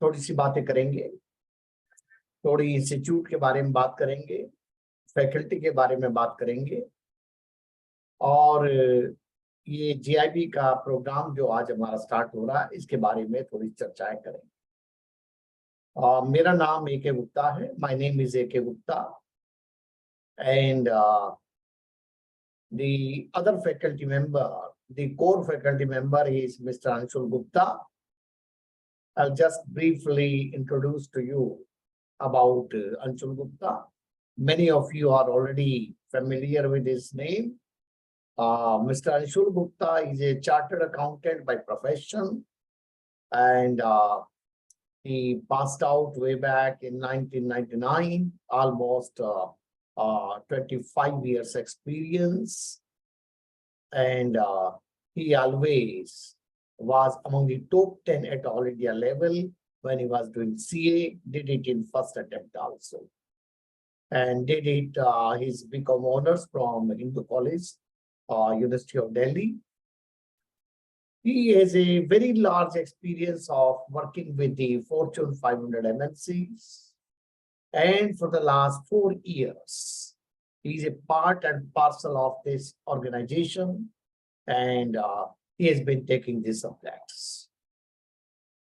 थोड़ी सी बातें करेंगे, थोड़ी इंस्टीट्यूट के बारे में बात करेंगे, फैकल्टी के बारे में बात करेंगे, और ये जीआईबी का प्रोग्राम जो आज हमारा स्टार्ट हो रहा है इसके बारे में थोड़ी चर्चाएं करेंगे। मेरा नाम A.K. गुप्ता है। My name is A.K. Gupta, and the other faculty member, the core faculty member is Mr. Anshul Gupta. I'll just briefly introduce to you about Anshul Gupta. Many of you are already familiar with his name. Mr. Anshul Gupta is a chartered accountant by profession, and he passed out way back in 1999, almost 25 years experience, and he always was among the top 10 at all India level when he was doing CA, did it in first attempt also, and did it his BCom honors from Hindu College, University of Delhi. He has a very large experience of working with the Fortune 500 MNCs. And for the last 4 years, he is a part and parcel of this organization, and he has been taking these subjects.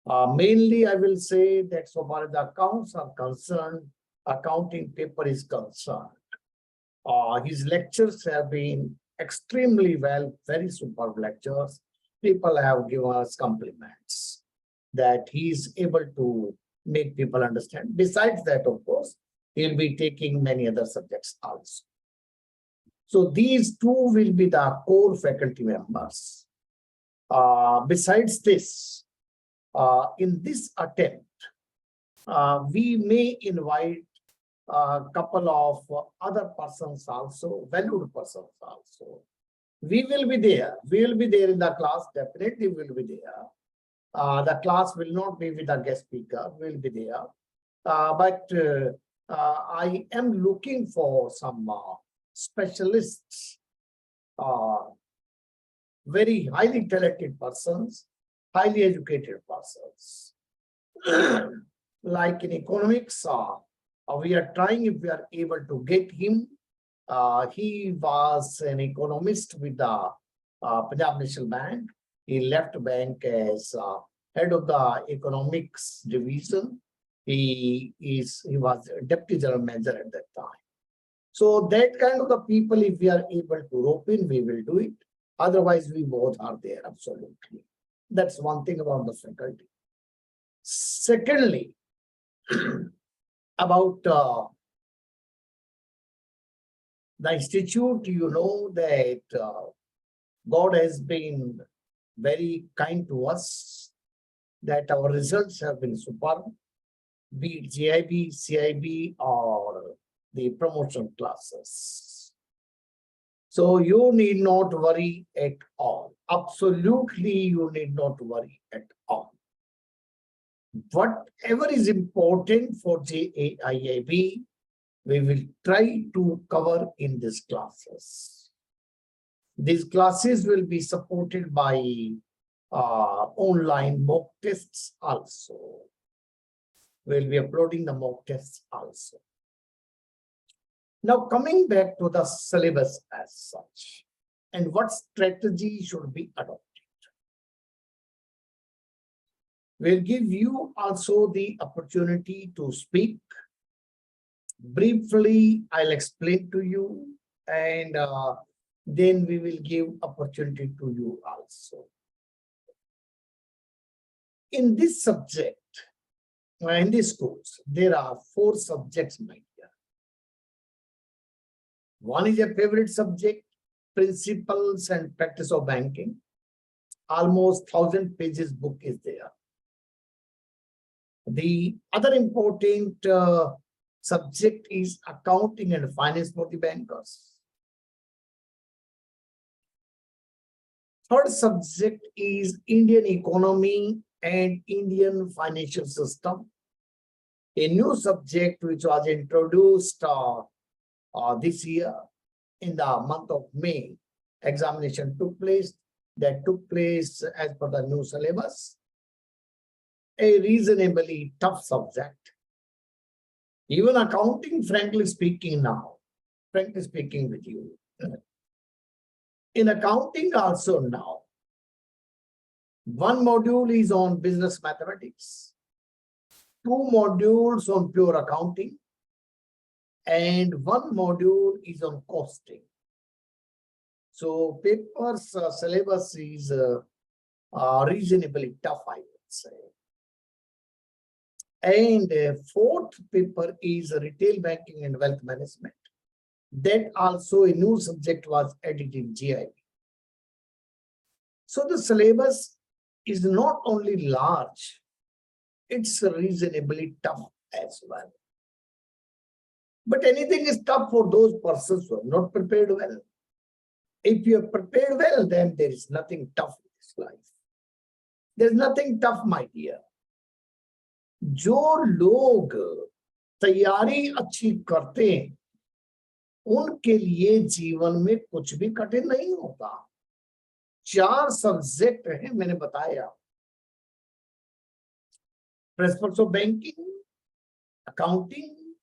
Mainly, I will say that so far as the accounts are concerned, accounting paper is concerned, his lectures have been extremely well, very superb lectures. People have given us compliments that he is able to make people understand. Besides that, of course, he'll be taking many other subjects also. So these two will be the core faculty members. Besides this, in this attempt, we may invite a couple of other persons also, valued persons also. We will be there. We will be there in the class. Definitely will be there. The class will not be with a guest speaker. Will be there. But I am looking for some specialists, very highly talented persons, highly educated persons. Like in economics, we are trying if we are able to get him. He was an economist with the Punjab National Bank. He left bank as head of the economics division. He was deputy general manager at that time. So that kind of the people, if we are able to rope in, we will do it. Otherwise, we both are there, absolutely. That's one thing about the faculty. Secondly, about the institute, you know that God has been very kind to us, that our results have been superb, be it GIB, CIB, or the promotion classes. So you need not worry at all. Absolutely, you need not worry at all. Whatever is important for JAIIB, we will try to cover in these classes. These classes will be supported by online mock tests also. We'll be uploading the mock tests also. Now, coming back to the syllabus as such, and what strategy should be adopted. We'll give you also the opportunity to speak. Briefly, I'll explain to you, and then we will give opportunity to you also. In this subject, in this course, there are 4 subjects, my dear. One is a favorite subject, Principles and Practice of Banking. Almost 1,000 pages book is there. The other important subject is Accounting and Finance for the Bankers. Third subject is Indian Economy and Indian Financial System, a new subject which was introduced this year in the month of May. Examination took place. That took place as per the new syllabus. a reasonably tough subject. Even accounting, frankly speaking with you, in accounting also now, one module is on business mathematics, 2 modules on pure accounting, and 1 module is on costing. So paper's syllabus is reasonably tough, I would say. And 4th paper is retail banking and wealth management. That also a new subject was added in GIB. So the syllabus is not only large, it's reasonably tough as well. But anything is tough for those persons who are not prepared well. If you are prepared well, then there is nothing tough in this life. There's nothing tough, my dear. जो लोग तैयारी अच्छी करते हैं, उनके लिए जीवन में कुछ भी कठिन नहीं होता। 4 सब्जेक्ट हैं, मैंने बताया। Principles of banking, accounting,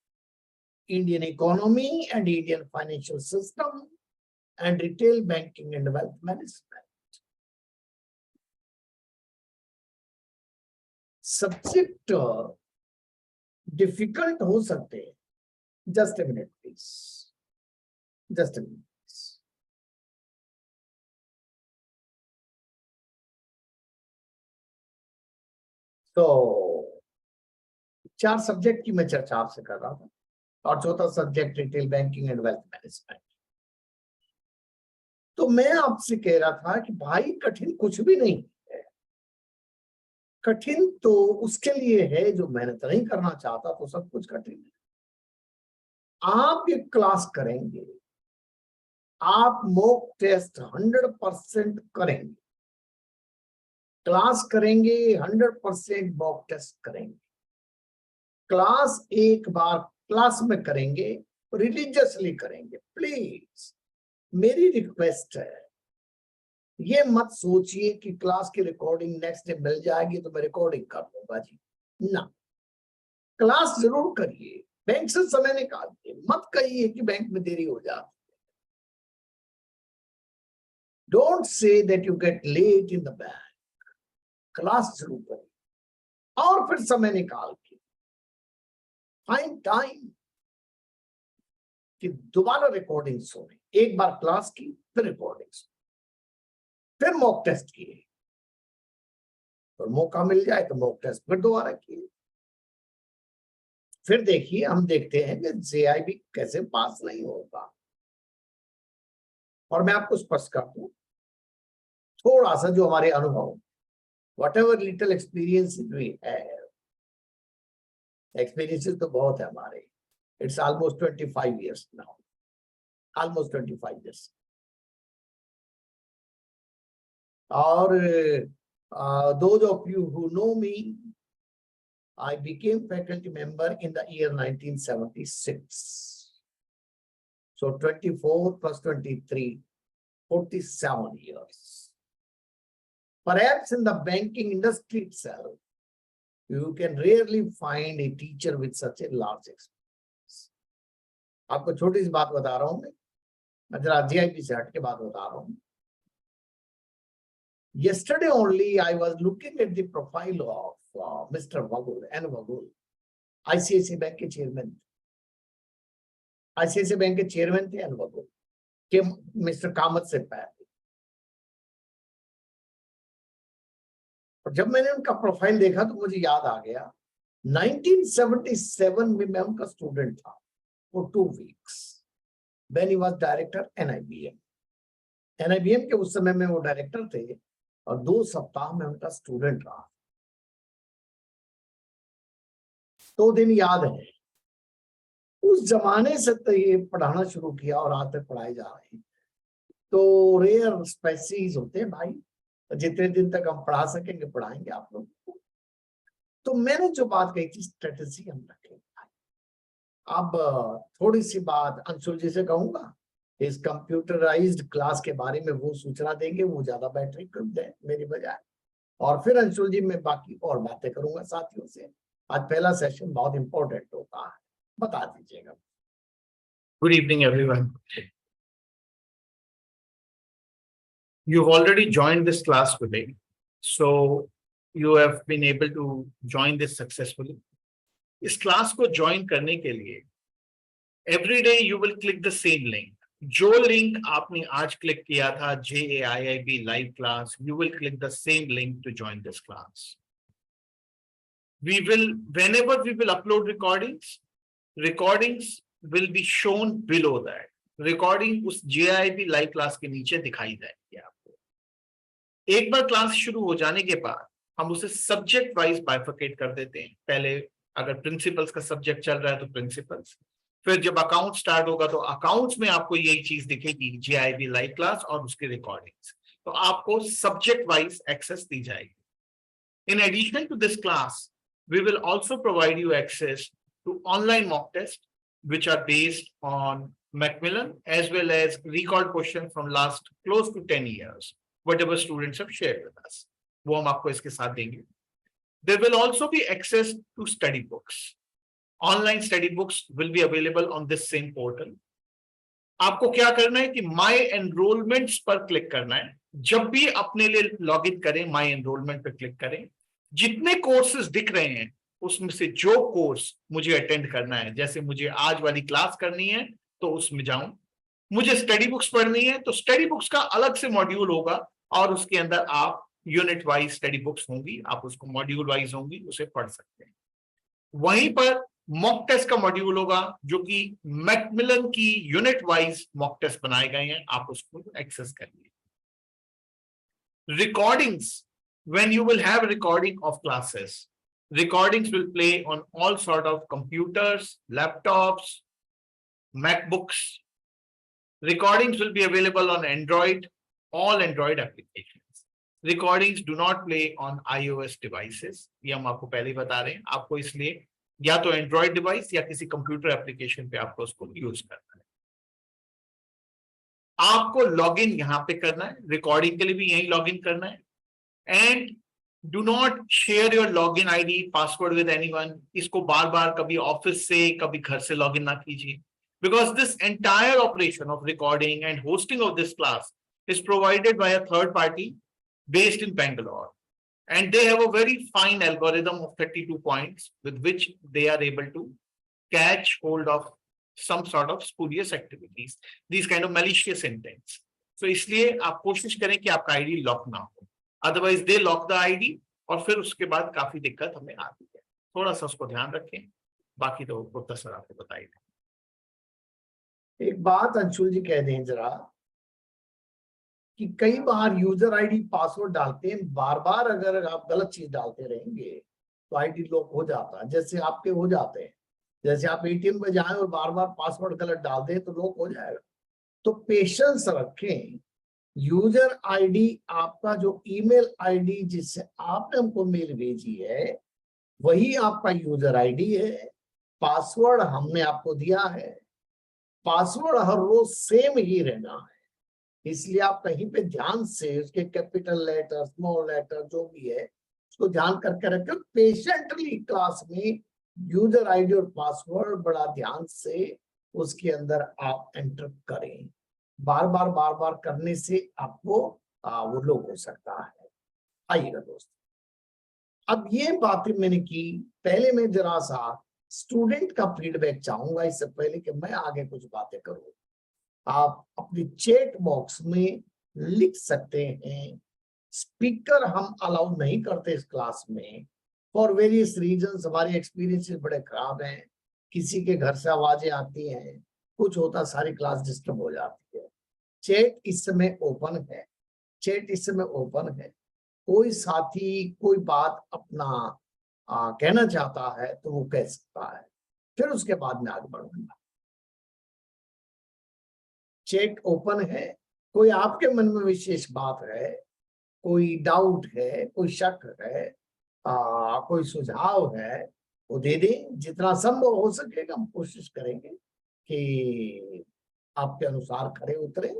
Indian economy and Indian financial system, and retail banking and wealth management. Subject difficult हो सकते हैं. Just a minute, please. Just a minute. तो 4 सब्जेक्ट की मैं चर्चा आपसे कर रहा था और चौथा subject retail banking and wealth management. तो मैं आपसे कह रहा था कि भाई कठिन कुछ भी नहीं है, कठिन तो उसके लिए है जो मेहनत नहीं करना चाहता, तो सब कुछ कठिन है। आप ये क्लास करेंगे, आप मॉक टेस्ट 100% करेंगे, क्लास करेंगे 100% मॉक टेस्ट करेंगे, क्लास एक बार क्लास में करेंगे, रिलीजियसली करेंगे। प्लीज मेरी रिक्वेस्ट है, ये मत सोचिए कि क्लास की रिकॉर्डिंग नेक्स्ट डे मिल जाएगी तो मैं रिकॉर्डिंग कर लूंगा जी, ना, क्लास जरूर करिए, बैंक से समय निकालिए, मत कहिए कि बैंक में देरी हो जाती है। Don't say that you get late in the bank, class जरूर करिए और फिर समय निकाल के फाइंड टाइम कि दोबारा रिकॉर्डिंग सुने। एक बार क्लास की, फिर रिकॉर्डिंग सुने, फिर मॉक टेस्ट किए, और मौका मिल जाए तो मॉक टेस्ट फिर दोबारा किए। फिर देखिए, हम देखते हैं कि जेआईबी कैसे पास नहीं होगा। और मैं आपको स्पष्ट कर दूं, थोड़ा सा जो हमारे अनुभव, whatever little experience we have, experiences तो बहुत है हमारे, it's almost 25 years now, almost 25 years. और those of you who know me, I became faculty member in the year 1976. So 24 plus 23, 47 years. Perhaps in the banking industry itself, you can rarely find a teacher with such a large experience. आपको छोटी सी बात बता रहा हूं मैं जरा GIP से हट के बात बता रहा हूं। Yesterday only I was looking at the profile of Mr. Vagul, N. Vagul, ICICI bank के चेयरमैन, ICICI बैंक के चेयरमैन थे N. Vagul, के मिस्टर कामत से पहले। और जब मैंने उनका प्रोफाइल देखा तो मुझे याद आ गया 1977 में मैं उनका स्टूडेंट था for 2 weeks when he was director NIBM। NIBM के उस समय में वो डायरेक्टर थे और 2 सप्ताह में उनका स्टूडेंट रहा। तो दिन याद है, उस जमाने से तो ये पढ़ाना शुरू किया और आज तक पढ़ाए जा रहे हैं। तो रेयर स्पेसीज होते हैं भाई, जितने दिन तक हम पढ़ा सकेंगे पढ़ाएंगे आप लोग को। तो मैंने जो बात कही थी, स्ट्रेटेजी हम रखेंगे। अब थोड़ी सी बात अंशुल जी से कहूंगा, इस कंप्यूटराइज्ड क्लास के बारे में वो सूचना देंगे, वो ज्यादा बेटर है मेरी बजाय। और फिर अंशुल जी मैं बाकी और बातें करूंगा साथियों से। आज पहला सेशन बहुत इंपॉर्टेंट होता है, बता दीजिएगा। Good evening, everyone. You've already joined this class today, so you have been able to join this successfully. इस क्लास को ज्वाइन करने के लिए every day you will click the same link. जो लिंक आपने आज क्लिक किया था JAIIB live class, you will click the same link to join this class. Whenever we will upload recordings will be shown below that. Recording उस JIIB live class के नीचे दिखाई जाएगी आपको। एक बार क्लास शुरू हो जाने के बाद हम उसे सब्जेक्ट वाइज बाइफरकेट कर देते हैं। पहले अगर प्रिंसिपल्स का सब्जेक्ट चल रहा है तो प्रिंसिपल्स, फिर जब अकाउंट स्टार्ट होगा तो अकाउंट्स में आपको यही चीज दिखेगी JIIB लाइव क्लास और उसकी रिकॉर्डिंग्स, तो आपको सब्जेक्ट वाइज एक्सेस दी जाएगी। In addition to this class we will also provide you access to online mock tests which are based on Macmillan as well as recalled questions from last close to 10 years, whatever students have shared with us. वो हम आपको इसके साथ देंगे। There will also be access to study books. Online study books will be available on this same portal. आपको क्या करना है कि माई एनरोलमेंट्स पर क्लिक करना है। जब भी अपने लिए लॉग इन करें माई एनरोलमेंट पर क्लिक करें, जितने कोर्सेज दिख रहे हैं उसमें से जो कोर्स मुझे अटेंड करना है, जैसे मुझे आज वाली क्लास करनी है तो उसमें जाऊं, मुझे स्टडी बुक्स पढ़नी है तो स्टडी बुक्स का अलग से मॉड्यूल होगा और उसके अंदर आप यूनिट वाइज स्टडी बुक्स होंगी, आप उसको मॉड्यूल वाइज होंगी, उसे पढ़ सकते हैं। वहीं पर मॉक टेस्ट का मॉड्यूल होगा जो कि मैकमिलन की यूनिट वाइज मॉक टेस्ट बनाए गए हैं, आप उसको एक्सेस करिए। Recordings, when you will have recording of classes, recordings will play on all sort of computers, laptops, MacBooks. Recordings will be available on Android, all Android applications. Recordings do not play on iOS devices. ये हम आपको पहले ही बता रहे हैं, आपको इसलिए या तो Android डिवाइस या किसी कंप्यूटर एप्लीकेशन पे आपको उसको यूज करना है। आपको लॉगिन यहां पे करना है, रिकॉर्डिंग के लिए भी यही लॉगिन करना है। And do not share your login ID password with anyone. इसको बार बार कभी ऑफिस से कभी घर से लॉगिन ना कीजिए, because this entire operation of recording and hosting of this class is provided by a third party based in Bangalore, and they have a very fine algorithm of 32 points with which they are able to catch hold of some sort of spurious activities, these kind of malicious intents. So इसलिए आप कोशिश करें कि आपका ID lock ना हो, otherwise they lock the ID और फिर उसके बाद काफी दिक्कत हमें आती है। थोड़ा सा उसको ध्यान रखें, बाकी तो गुप्ता सर आपको बताइए। एक बात अंशुल जी कह दें जरा कि कई बार यूजर आईडी पासवर्ड डालते हैं, बार बार अगर आप गलत चीज डालते रहेंगे तो आईडी लॉक हो जाता है, जैसे आपके हो जाते हैं। जैसे आप एटीएम में जाएं और बार बार पासवर्ड गलत डाल दें तो लॉक हो जाएगा। तो पेशेंस रखें। यूजर आईडी आपका जो ईमेल आईडी जिससे आपने हमको मेल भेजी है वही आपका यूजर आईडी है। पासवर्ड हमने आपको दिया है, पासवर्ड हर रोज सेम ही रहना है, इसलिए आप कहीं पे ध्यान से उसके कैपिटल लेटर स्मॉल लेटर जो भी है उसको ध्यान करके रखें। पेशेंटली क्लास में यूजर आईडी और पासवर्ड बड़ा ध्यान से उसके अंदर आप एंटर करें। बार बार करने से आपको वो लोग हो सकता है। आइएगा दोस्त, अब ये बातें मैंने की, पहले मैं जरा सा स्टूडेंट का फीडबैक चाहूंगा इससे पहले कि मैं आगे कुछ बातें करूं। आप अपने चैट बॉक्स में लिख सकते हैं। स्पीकर हम अलाउ नहीं करते इस क्लास में फॉर वेरियस रीजंस। हमारे एक्सपीरियंसेस बड़े खराब हैं, किसी के घर से आवाजें आती हैं, कुछ होता, सारी क्लास डिस्टर्ब हो जाती है। चैट इस समय ओपन है, चैट इस समय ओपन है। कोई साथी कोई बात अपना कहना चाहता है तो वो कह सकता है, फिर उसके बाद में आगे बढ़ूंगा। चैट ओपन है, कोई आपके मन में विशेष बात है, कोई डाउट है, कोई शक है, कोई सुझाव है, वो दे दें। जितना संभव हो सकेगा हम कोशिश करेंगे कि आपके अनुसार खरे उतरे।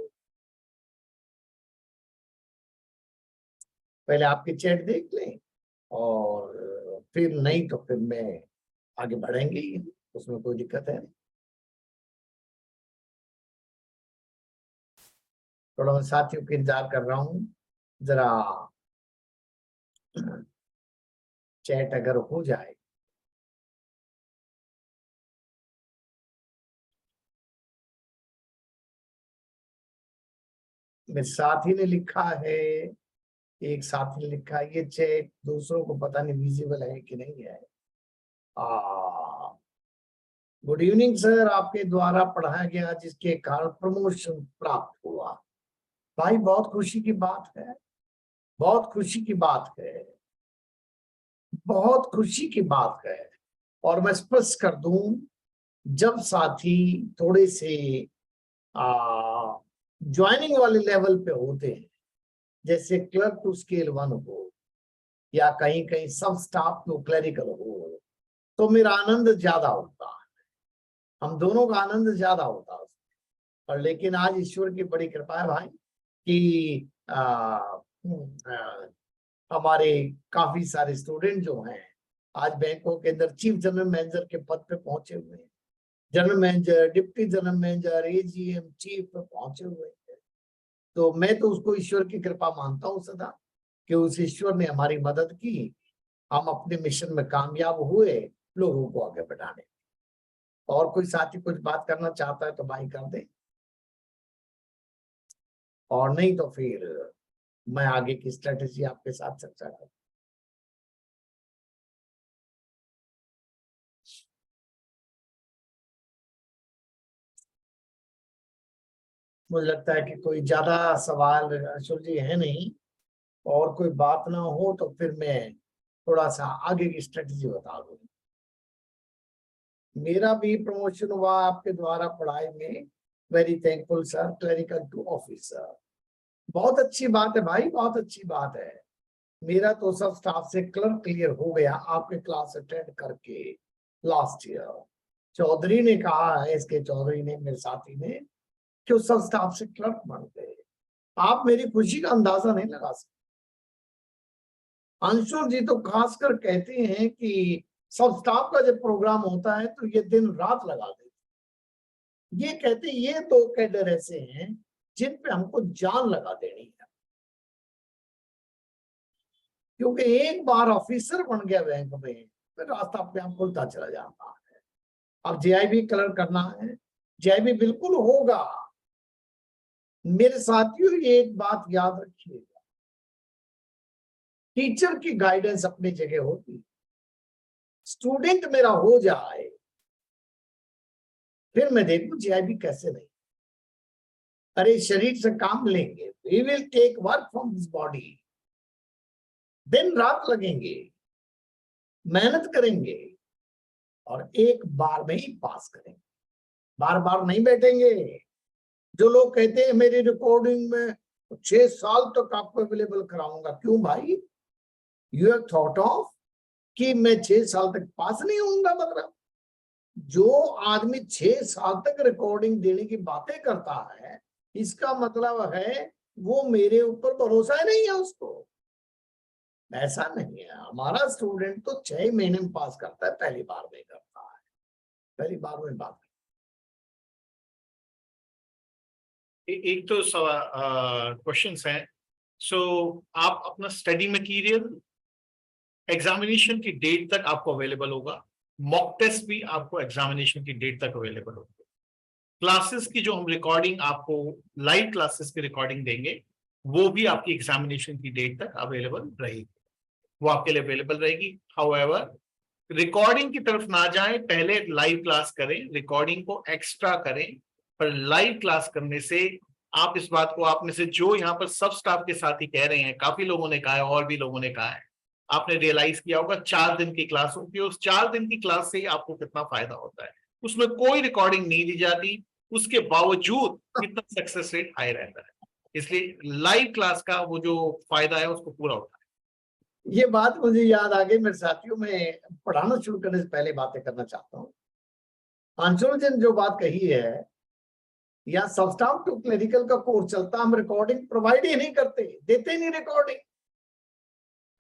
पहले आपके चैट देख लें और फिर नहीं तो फिर मैं आगे बढ़ेंगे ही, उसमें कोई दिक्कत है नहीं। थोड़ा मैं साथियों का इंतजार कर रहा हूँ, जरा चैट अगर हो जाए। मेरे साथी ने लिखा है, एक साथी ने लिखा है, ये चैट दूसरों को पता नहीं विजिबल है कि नहीं है। गुड इवनिंग सर, आपके द्वारा पढ़ाया गया जिसके कारण प्रमोशन प्राप्त हुआ। भाई बहुत खुशी की बात है, बहुत खुशी की बात है, बहुत खुशी की बात है। और मैं स्पष्ट कर दूं, जब साथी थोड़े से ज्वाइनिंग वाले लेवल पे होते हैं, जैसे क्लर्क टू स्केल 1 हो या कहीं कहीं सब स्टाफ टू क्लरिकल हो, तो मेरा आनंद ज्यादा होता है, हम दोनों का आनंद ज्यादा होता है। और लेकिन आज ईश्वर की बड़ी कृपा है भाई कि हमारे काफी सारे स्टूडेंट जो हैं आज बैंकों के अंदर चीफ जनरल मैनेजर के पद पे पहुंचे हुए हैं, general manager, deputy general manager, AGM, chief पे पहुंचे हुए हैं। तो मैं तो उसको ईश्वर की कृपा मानता हूँ सदा, कि उस ईश्वर ने हमारी मदद की, हम अपने मिशन में कामयाब हुए लोगों को आगे बढ़ाने। और कोई साथी कुछ बात करना चाहता है तो भाई कर दे, और नहीं तो फिर मैं आगे की स्ट्रेटेजी आपके साथ चर्चा करूं। मुझे लगता है कि कोई ज्यादा सवाल अशोक जी है नहीं, और कोई बात ना हो तो फिर मैं थोड़ा सा आगे की स्ट्रेटेजी बता दूं। मेरा भी प्रमोशन हुआ आपके द्वारा पढ़ाई में, very thankful sir, clerical to officer. बहुत अच्छी बात है भाई, बहुत अच्छी बात है। मेरा तो सब स्टाफ से क्लर्क क्लियर हो गया आपके क्लास अटेंड करके लास्ट ईयर। चौधरी ने कहा है, इसके चौधरी ने, मेरे साथी ने, कि वो सब स्टाफ से क्लर्क बन गए। आप मेरी खुशी का अंदाजा नहीं लगा सकते। अंशुल जी तो खासकर कहते हैं कि सब स्टाफ का जब प्रोग्राम होता है तो ये दिन रात लगा देते। ये कहते ये दो कैडर ऐसे हैं जिन पे हमको जान लगा देनी है, क्योंकि एक बार ऑफिसर बन गया बैंक में फिर रास्ता अपने आप खुलता चला जाता है। अब जेआईबी कलर करना है, जेआईबी बिल्कुल होगा। मेरे साथियों ये एक बात याद रखिएगा, टीचर की गाइडेंस अपनी जगह होती, स्टूडेंट मेरा हो जाए फिर मैं देखूं जेआईबी कैसे नहीं। अरे शरीर से काम लेंगे, we will take work from this body, दिन रात लगेंगे, मेहनत करेंगे और एक बार में ही पास करेंगे, बार बार नहीं बैठेंगे। जो लोग कहते हैं मेरी रिकॉर्डिंग में 6 साल तक आपको अवेलेबल कराऊंगा, क्यों भाई? यू हैव थॉट ऑफ कि मैं 6 साल तक पास नहीं होऊंगा? मतलब जो आदमी 6 साल तक रिकॉर्डिंग देने की बातें करता है, इसका मतलब है वो मेरे ऊपर भरोसा ही नहीं है उसको। ऐसा नहीं है, हमारा स्टूडेंट तो 6 महीने में पास करता है, पहली बार में करता है, पहली बार में बात। एक तो क्वेश्चंस हैं। सो आप अपना स्टडी मटेरियल एग्जामिनेशन की डेट तक आपको अवेलेबल होगा, मॉक टेस्ट भी आपको एग्जामिनेशन की डेट तक अवेलेबल होगा। क्लासेस की जो हम रिकॉर्डिंग आपको, लाइव क्लासेस की रिकॉर्डिंग देंगे, वो भी आपकी एग्जामिनेशन की डेट तक अवेलेबल रहेगी, वो आपके लिए अवेलेबल रहेगी। हाउएवर रिकॉर्डिंग की तरफ ना जाएं, पहले लाइव क्लास करें, रिकॉर्डिंग को एक्स्ट्रा करें। पर लाइव क्लास करने से आप इस बात को, आप में से जो यहाँ पर सब स्टाफ के साथ ही कह रहे हैं, काफी लोगों ने कहा है और भी लोगों ने कहा है, आपने रियलाइज किया होगा 4 दिन की क्लास होती है, उस 4 दिन की क्लास से ही आपको कितना फायदा होता है। उसमें कोई रिकॉर्डिंग नहीं दी जाती, उसके बावजूद कितना सक्सेस रेट हाई रहता है। इसलिए लाइव क्लास का वो जो फायदा है उसको पूरा होता है। ये बात मुझे याद आ गई, मेरे साथियों में पढ़ाना शुरू करने से पहले बातें करना चाहता हूँ। अंशुल जी ने जो बात कही है, या सब स्टाफ टू क्लरिकल का कोर्स चलता, हम रिकॉर्डिंग प्रोवाइड ही नहीं करते, देते नहीं रिकॉर्डिंग।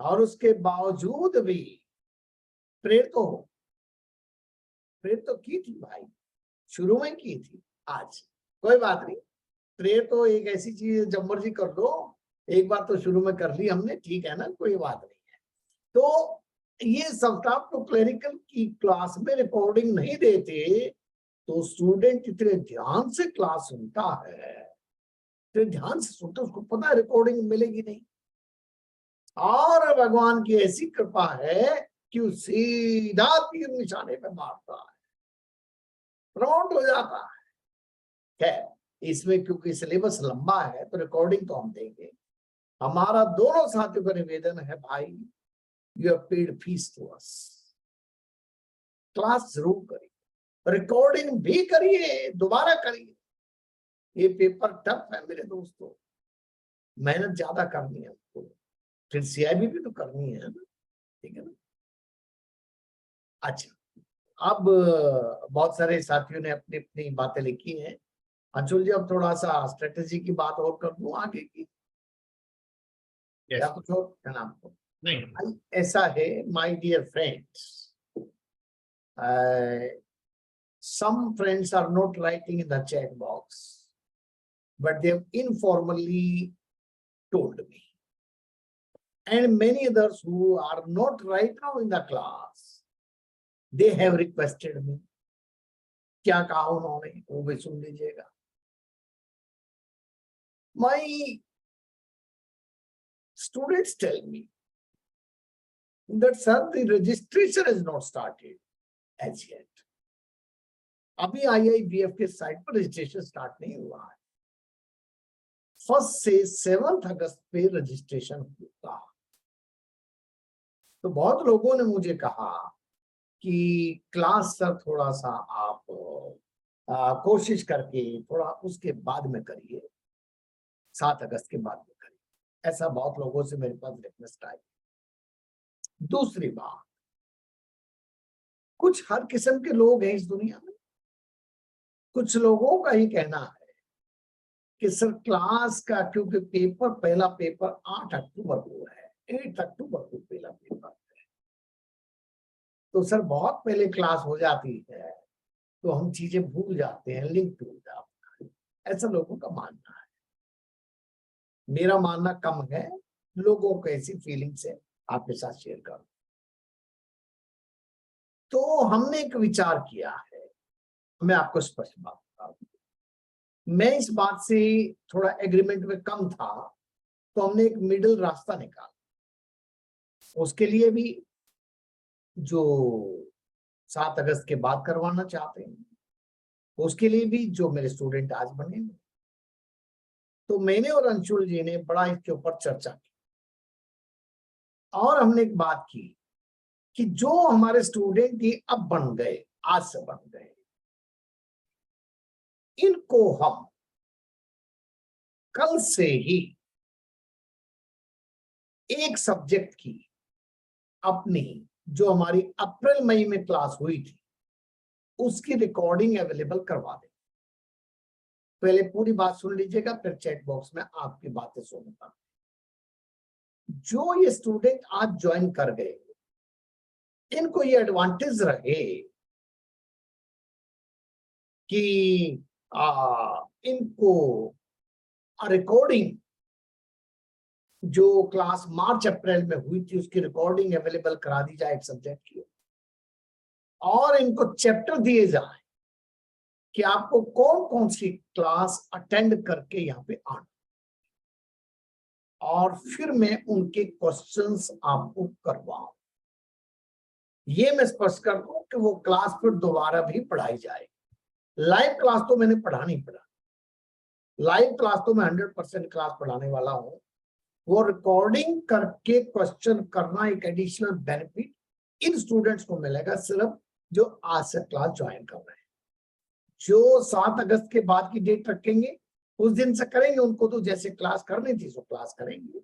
और उसके बावजूद भी प्रेयर तो की थी भाई, शुरू में की थी। आज कोई बात नहीं, प्रेयर तो एक ऐसी चीज है जब मर्जी कर दो, एक बार तो शुरू में कर ली हमने, ठीक है ना, कोई बात नहीं है। तो ये सप्ताह तो क्लरिकल की क्लास में रिकॉर्डिंग नहीं देते, तो स्टूडेंट इतने ध्यान से क्लास सुनता है, इतने ध्यान से सुनता, उसको पता है रिकॉर्डिंग मिलेगी नहीं, और भगवान की ऐसी कृपा है कि वो सीधा तीर निशाने पे मारता है, प्रमोट हो जाता है। खैर, इसमें क्योंकि सिलेबस लंबा है तो रिकॉर्डिंग तो हम देंगे। हमारा दोनों साथियों का निवेदन है, भाई you have paid fees to us, class जरूर करिए, रिकॉर्डिंग भी करिए, दोबारा करिए। ये पेपर टफ है मेरे दोस्तों, मेहनत ज्यादा करनी है हमको, फिर सीआईबी भी तो करनी है ना, ठीक है ना। अच्छा, अब बहुत सारे साथियों ने अपनी अपनी बातें लिखी हैं। अंशुल जी, अब थोड़ा सा स्ट्रेटेजी की बात और कर दूं आगे की, या कुछ और कहना आपको? नहीं, ऐसा है my dear friends, some friends are not writing in the chat box, but they have informally told me, and many others who are not right now in the class, they have requested me. क्या कहा उन्होंने वो भी सुन लीजिएगा। My students tell me that sir, the registration is not started as yet. अभी IIBF के site पर registration start नहीं हुआ है, 1 से 7 अगस्त पे रजिस्ट्रेशन होगा। तो बहुत लोगों ने मुझे कहा कि क्लास सर थोड़ा सा आप कोशिश करके थोड़ा उसके बाद में करिए, 7 अगस्त के बाद में करिए, ऐसा बहुत लोगों से मेरे पास रिक्वेस्ट आई। दूसरी बात, कुछ हर किस्म के लोग हैं इस दुनिया में, कुछ लोगों का ही कहना है कि सर क्लास का, क्योंकि पेपर, पहला पेपर 8 अक्टूबर को है, 8 अक्टूबर को पहला पेपर है, तो सर बहुत पहले क्लास हो जाती है तो हम चीजें भूल जाते हैं, लिंक टूट जाता है, ऐसा लोगों का मानना है। मेरा मानना कम है, लोगों को ऐसी फीलिंग्स है, आपके साथ शेयर करूं। तो हमने एक विचार किया है, मैं आपको स्पष्ट बात बता दूं, मैं इस बात से थोड़ा एग्रीमेंट में कम था, तो हमने एक मिडिल रास्ता निकाला। उसके लिए भी जो 7 अगस्त के बाद करवाना चाहते हैं, उसके लिए भी जो मेरे स्टूडेंट आज बने, तो मैंने और अंशुल जी ने बड़ा इसके ऊपर चर्चा की, और हमने एक बात की कि जो हमारे स्टूडेंट ये अब बन गए, आज से बन गए, इनको हम कल से ही एक सब्जेक्ट की अपनी, जो हमारी अप्रैल मई में क्लास हुई थी, उसकी रिकॉर्डिंग अवेलेबल करवा दें। पहले पूरी बात सुन लीजिएगा, फिर चैट बॉक्स में आपकी बातें सुनूंगा। जो ये स्टूडेंट आज ज्वाइन कर गए, इनको ये एडवांटेज रहे कि इनको रिकॉर्डिंग जो क्लास मार्च अप्रैल में हुई थी उसकी रिकॉर्डिंग अवेलेबल करा दी जाए एक सब्जेक्ट की, और इनको चैप्टर दिए जाए कि आपको कौन कौन सी क्लास अटेंड करके यहाँ पे आना, और फिर मैं उनके क्वेश्चंस आपको करवाऊं। ये मैं स्पष्ट कर दूं कि वो क्लास फिर दोबारा भी पढ़ाई जाएगी। लाइव क्लास तो मैंने पढ़ा नहीं, लाइव क्लास तो मैं 100% क्लास पढ़ाने वाला हूं। वो रिकॉर्डिंग करके क्वेश्चन करना एक एडिशनल बेनिफिट इन स्टूडेंट्स को मिलेगा, सिर्फ जो आज से क्लास ज्वाइन कर रहे हैं। जो 7 अगस्त के बाद की डेट रखेंगे उस दिन से करेंगे, उनको तो जैसे क्लास करनी थी सो क्लास करेंगे।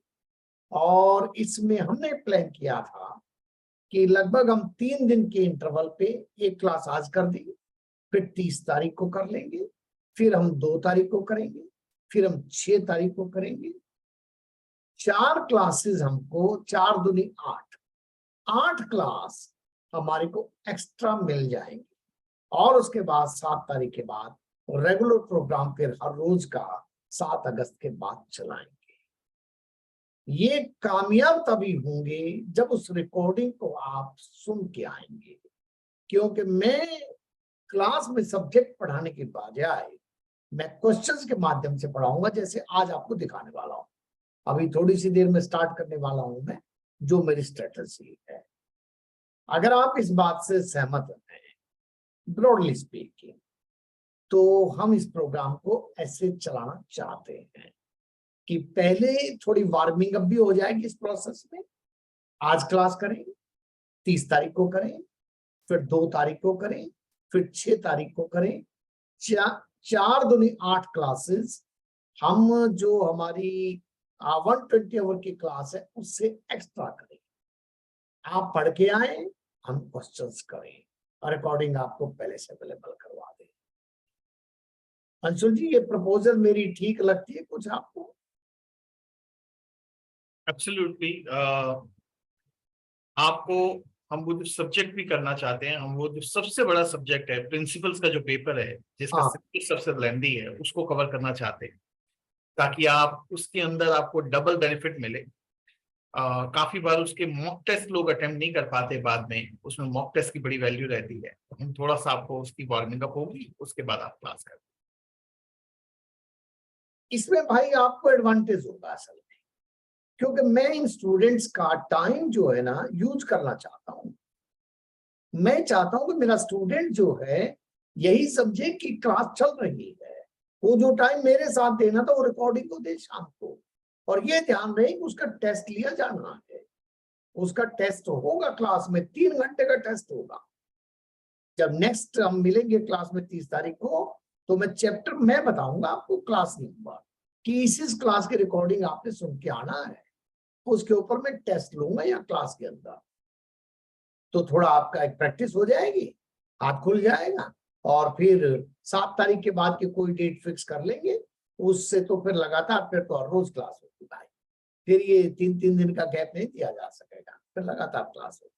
और इसमें हमने प्लान किया था कि लगभग हम 3 दिन के इंटरवल पे एक क्लास आज कर देंगे, फिर 30 तारीख को कर लेंगे, फिर हम 2 तारीख को करेंगे, फिर हम 6 तारीख को करेंगे। 4 क्लासेस हमको 4 दूनी 8 क्लास हमारे को एक्स्ट्रा मिल जाएंगे और उसके बाद 7 तारीख के बाद रेगुलर प्रोग्राम फिर हर रोज का 7 अगस्त के बाद चलाएंगे। ये कामयाब तभी होंगे जब उस रिकॉर्डिंग को आप सुन के आएंगे, क्योंकि मैं क्लास में सब्जेक्ट पढ़ाने के बजाय मैं क्वेश्चंस के माध्यम से पढ़ाऊंगा, जैसे आज आपको दिखाने वाला हूं। अभी थोड़ी सी देर में स्टार्ट करने वाला हूं मैं, जो मेरी स्ट्रेटजी है। अगर आप इस बात से सहमत हैं, ब्रॉडली स्पीकिंग, तो हम इस प्रोग्राम को ऐसे चलाना चाहते हैं कि पहले थोड़ी वार्मिंग अप भी हो जाएगी इस प्रोसेस में। आज क्लास करें, 30 तारीख को करें, फिर 2 तारीख को करें, फिर 6 तारीख को करें। 4 दूनी 8 क्लासेस हम जो हमारी 120 आवर की क्लास है उससे एक्स्ट्रा करें। आप पढ़ के आए, हम क्वेश्चंस करें और रिकॉर्डिंग आपको पहले से अवेलेबल करवा दें। अंशुल जी, ये प्रपोजल मेरी ठीक लगती है कुछ आपको? एब्सोल्युटली। आपको हम वो जो सब्जेक्ट भी करना चाहते हैं, हम वो जो सबसे बड़ा सब्जेक्ट है प्रिंसिपल्स का जो पेपर है, जिसका हाँ, सिलेबस सबसे लेंदी है, उसको कवर करना चाहते हैं, ताकि आप उसके अंदर आपको डबल बेनिफिट मिले। काफी बार उसके मॉक टेस्ट लोग अटेम्प्ट नहीं कर पाते, बाद में उसमें मॉक टेस्ट की बड़ी वैल्यू रहती है। तो हम थोड़ा सा आपको उसकी वार्मिंग अप होगी, उसके बाद आप क्लास करें। इसमें भाई आपको एडवांटेज होगा असल में, क्योंकि मैं इन स्टूडेंट्स का टाइम जो है ना यूज करना चाहता हूं। मैं चाहता हूं कि मेरा स्टूडेंट जो है यही सब्जेक्ट की क्लास चल रही है, वो जो टाइम मेरे साथ देना था वो रिकॉर्डिंग को दे शाम को। और ये ध्यान रहे कि उसका टेस्ट लिया जाना है। उसका टेस्ट होगा क्लास में, 3 घंटे का टेस्ट होगा। जब नेक्स्ट हम मिलेंगे क्लास में 30 तारीख को, तो मैं चैप्टर मैं बताऊंगा आपको क्लास नंबर, कि इस क्लास की रिकॉर्डिंग आपने सुन के आना है। उसके ऊपर मैं टेस्ट लूंगा या क्लास के अंदर, तो थोड़ा आपका एक प्रैक्टिस हो जाएगी, हाथ खुल जाएगा। और फिर 7 तारीख के बाद की कोई डेट फिक्स कर लेंगे, उससे तो फिर लगातार फिर तो हर रोज क्लास होगी भाई। फिर ये 3-3 दिन का गैप नहीं दिया जा सकेगा, फिर लगातार क्लास होगी।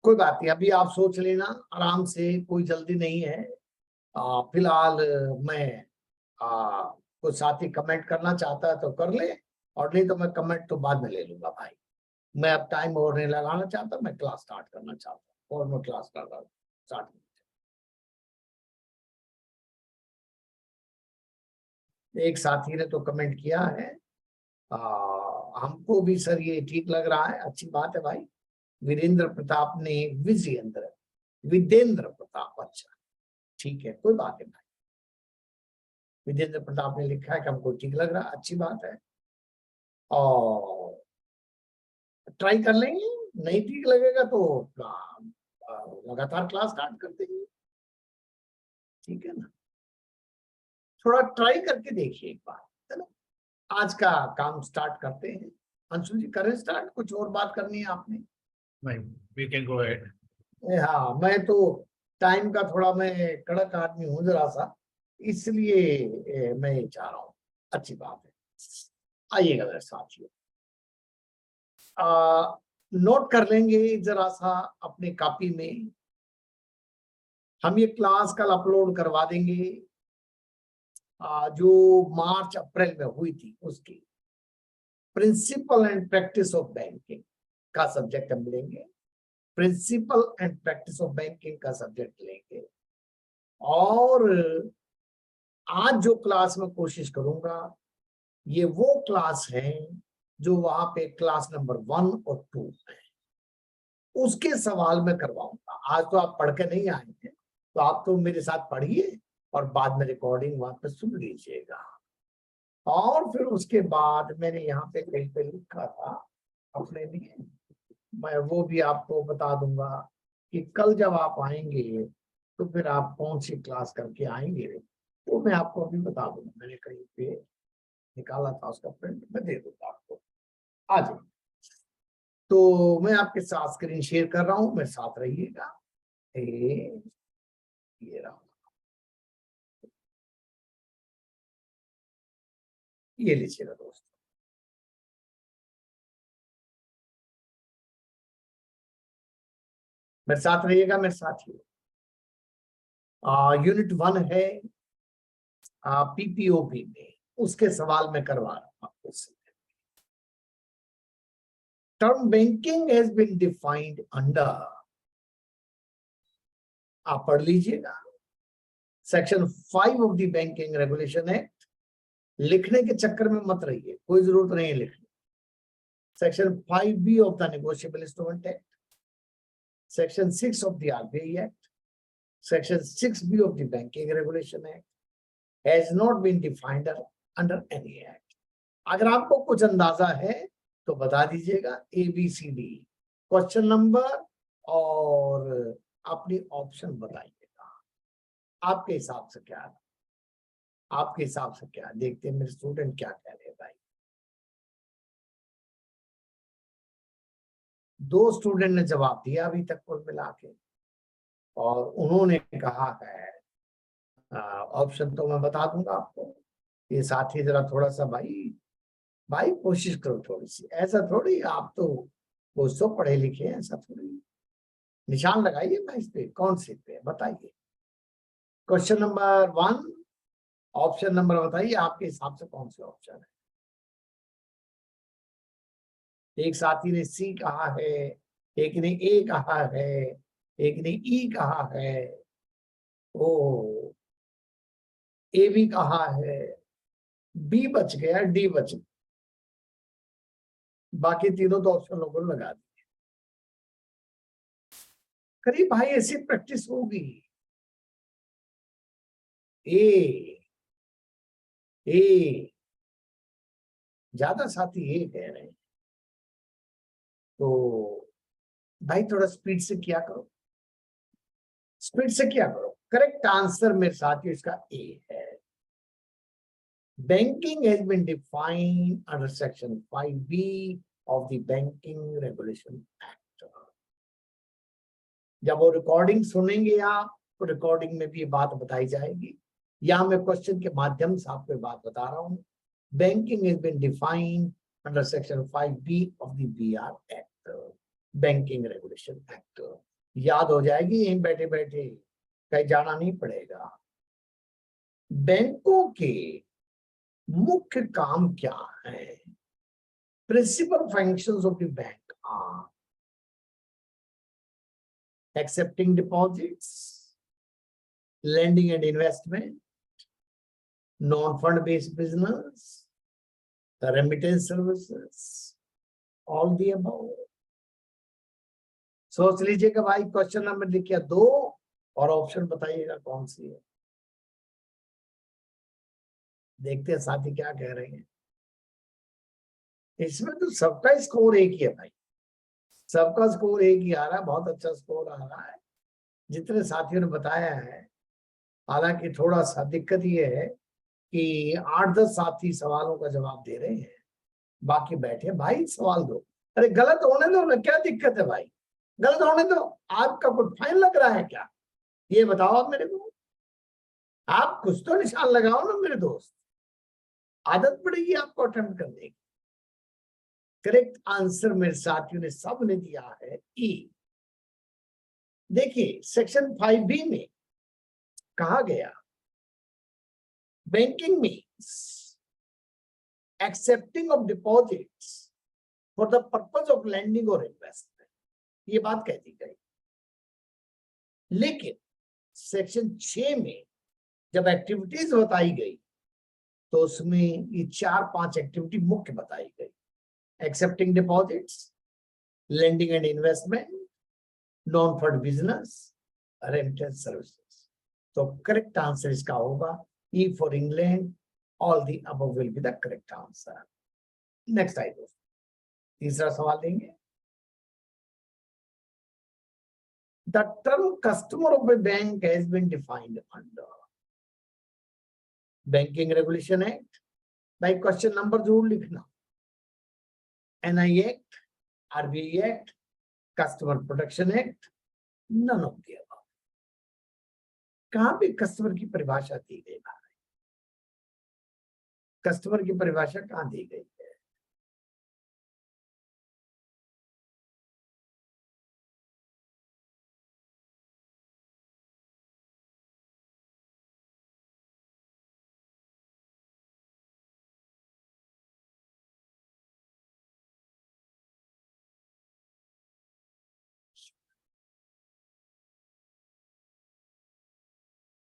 कोई बात नहीं, अभी आप सोच लेना आराम से, कोई जल्दी नहीं है। फिलहाल मैं कोई साथी कमेंट करना चाहता है तो कर ले, और नहीं तो मैं कमेंट तो बाद में ले लूंगा भाई। मैं अब टाइम और नहीं लगाना चाहता, मैं क्लास स्टार्ट करना चाहता हूँ, और मैं क्लास कर रहा हूँ स्टार्ट। एक साथी ने तो कमेंट किया है, हमको भी सर ये ठीक लग रहा है, अच्छी बात है भाई। वीरेंद्र प्रताप ने विदेंद्र प्रताप, अच्छा ठीक है, कोई बात नहीं भाई। विदेंद्र प्रताप ने लिखा है कि हमको ठीक लग रहा है, अच्छी बात है। और ट्राई कर लेंगे, नहीं ठीक लगेगा तो लगातार क्लास स्टार्ट कर देंगे, ठीक है ना। थोड़ा ट्राई करके देखिए एक बार, है ना। आज का काम स्टार्ट करते हैं। अंशुल जी करें स्टार्ट, कुछ और बात करनी है आपने? नहीं, वी कैन गो अहेड। हाँ, मैं तो टाइम का थोड़ा मैं कड़क आदमी हूँ जरा सा, इसलिए मैं ये चाह रहा हूँ। अच्छी बात है, आइएगा मेरे साथियों। नोट कर लेंगे जरा सा अपने कॉपी में, हम ये क्लास कल अपलोड करवा देंगे। जो मार्च अप्रैल में हुई थी उसकी principal and practice of banking का सब्जेक्ट हम लेंगे। Principal and practice of banking का सब्जेक्ट लेंगे। और आज जो क्लास में कोशिश करूंगा, ये वो क्लास है जो वहां पे क्लास नंबर 1 और 2 है, उसके सवाल में करवाऊंगा। आज तो आप पढ़ के नहीं आए थे, तो आप तो मेरे साथ पढ़िए और बाद में रिकॉर्डिंग वापस सुन लीजिएगा। और फिर उसके बाद मैंने यहाँ पे कहीं पे लिखा था अपने लिए, मैं वो भी आपको बता दूंगा कि कल जब आप आएंगे तो फिर आप कौन सी क्लास करके आएंगे, तो मैं आपको अभी बता दूंगा। मैंने कहीं पे निकाला था उसका प्रिंट, मैं दे दूंगा आपको आज। तो मैं आपके साथ स्क्रीन शेयर कर रहा हूं, मेरे साथ रहिएगा। ये रहा। ये लीजिएगा दोस्तों, मेरे साथ रहिएगा मेरे साथियों। यूनिट 1 है पीपीओपी में, उसके सवाल में करवा रहा हूं आपको। Term banking has been defined under, आप पढ़ लीजिएगा, section 5 of the banking regulation act. लिखने के चक्कर में मत रहिए, कोई जरूरत नहीं है लिखने। Section 5B of the negotiable instrument act, section 6 of the RBI act, section 6B of the banking regulation act has not been defined under any act. अगर आपको कुछ अंदाजा है तो बता दीजिएगा, ABCD क्वेश्चन नंबर और अपनी ऑप्शन बताइएगा। आपके हिसाब से क्या है, आपके हिसाब से क्या, देखते हैं मेरे स्टूडेंट क्या कह रहे हैं भाई। 2 स्टूडेंट ने जवाब दिया अभी तक कुल मिला के, और उन्होंने कहा है, ऑप्शन तो मैं बता दूंगा आपको। ये साथी जरा थोड़ा सा भाई कोशिश करो थोड़ी सी, ऐसा थोड़ी आप तो कुछ तो पढ़े लिखे हैं, ऐसा थोड़ी। निशान लगाइए भाई इस पे, कौन से पे बताइए। क्वेश्चन नंबर 1, ऑप्शन नंबर बताइए आपके हिसाब से कौन से ऑप्शन है। एक साथी ने सी कहा है, एक ने ए कहा है, एक ने ई कहा है, ओ ए भी कहा है, बी बच गया, डी बच गया, बाकी तीनों तो ऑप्शन लोगों ने लगा दिए। करीब भाई ऐसी प्रैक्टिस होगी। ए ज्यादा साथी ये कह रहे हैं, तो भाई थोड़ा स्पीड से किया करो, स्पीड से किया करो। करेक्ट आंसर मेरे साथियों इसका ए है। Banking has been defined under section 5B of the Banking Regulation Act. जब वो रिकॉर्डिंग सुनेंगे आप तो रिकॉर्डिंग में भी ये बात बताई जाएगी, या मैं क्वेश्चन के माध्यम से आपको बात बता रहा हूं। Banking has been defined under section 5B of the BR Act, banking regulation act. याद हो जाएगी यहीं बैठे बैठे, कहीं जाना नहीं पड़ेगा। बैंकों के मुख्य काम क्या है? Principal functions of the bank are accepting deposits, lending and investment, non-fund based business, remittance services, all the above. सोच लीजिएगा भाई, क्वेश्चन नंबर लिखिए 2 और ऑप्शन बताइएगा कौन सी है। देखते हैं साथी क्या कह रहे हैं। इसमें तो सबका स्कोर एक ही है भाई, सबका स्कोर एक ही आ रहा है, बहुत अच्छा स्कोर आ रहा है जितने साथियों ने बताया है। हालांकि थोड़ा सा दिक्कत ये है कि 8-10 साथी सवालों का जवाब दे रहे हैं, बाकी बैठे भाई सवाल दो। अरे गलत होने दो ना, क्या दिक्कत है भाई, गलत होने दो। आपका कुछ फाइन लग रहा है क्या, ये बताओ आप मेरे को। आप कुछ तो निशान लगाओ ना मेरे दोस्त, आदत पड़ेगी आपको अटेम्प्ट करने की। करेक्ट आंसर मेरे साथियों ने सब ने दिया है ई। देखिए सेक्शन 5B में कहा गया, banking means accepting of deposits for the purpose of lending और इन्वेस्टमेंट, ये बात कह दी गई। लेकिन सेक्शन 6 में जब एक्टिविटीज बताई गई तो उसमें ये 4-5 एक्टिविटी मुख्य बताई गई। Accepting deposits, lending and investment, non-fund business, remittance services. तो करेक्ट आंसर इसका होगा E for England, all the above will be the correct answer. Next आइए दोस्तों, तीसरा सवाल लेंगे। The term customer of a bank has been defined under Banking Regulation Act। भाई question number जरूर लिखना। NI Act, RBI Act, Customer Protection Act, none of the above। कहां पे कस्टमर की परिभाषा दी गई है? कस्टमर की परिभाषा कहाँ दी गई है?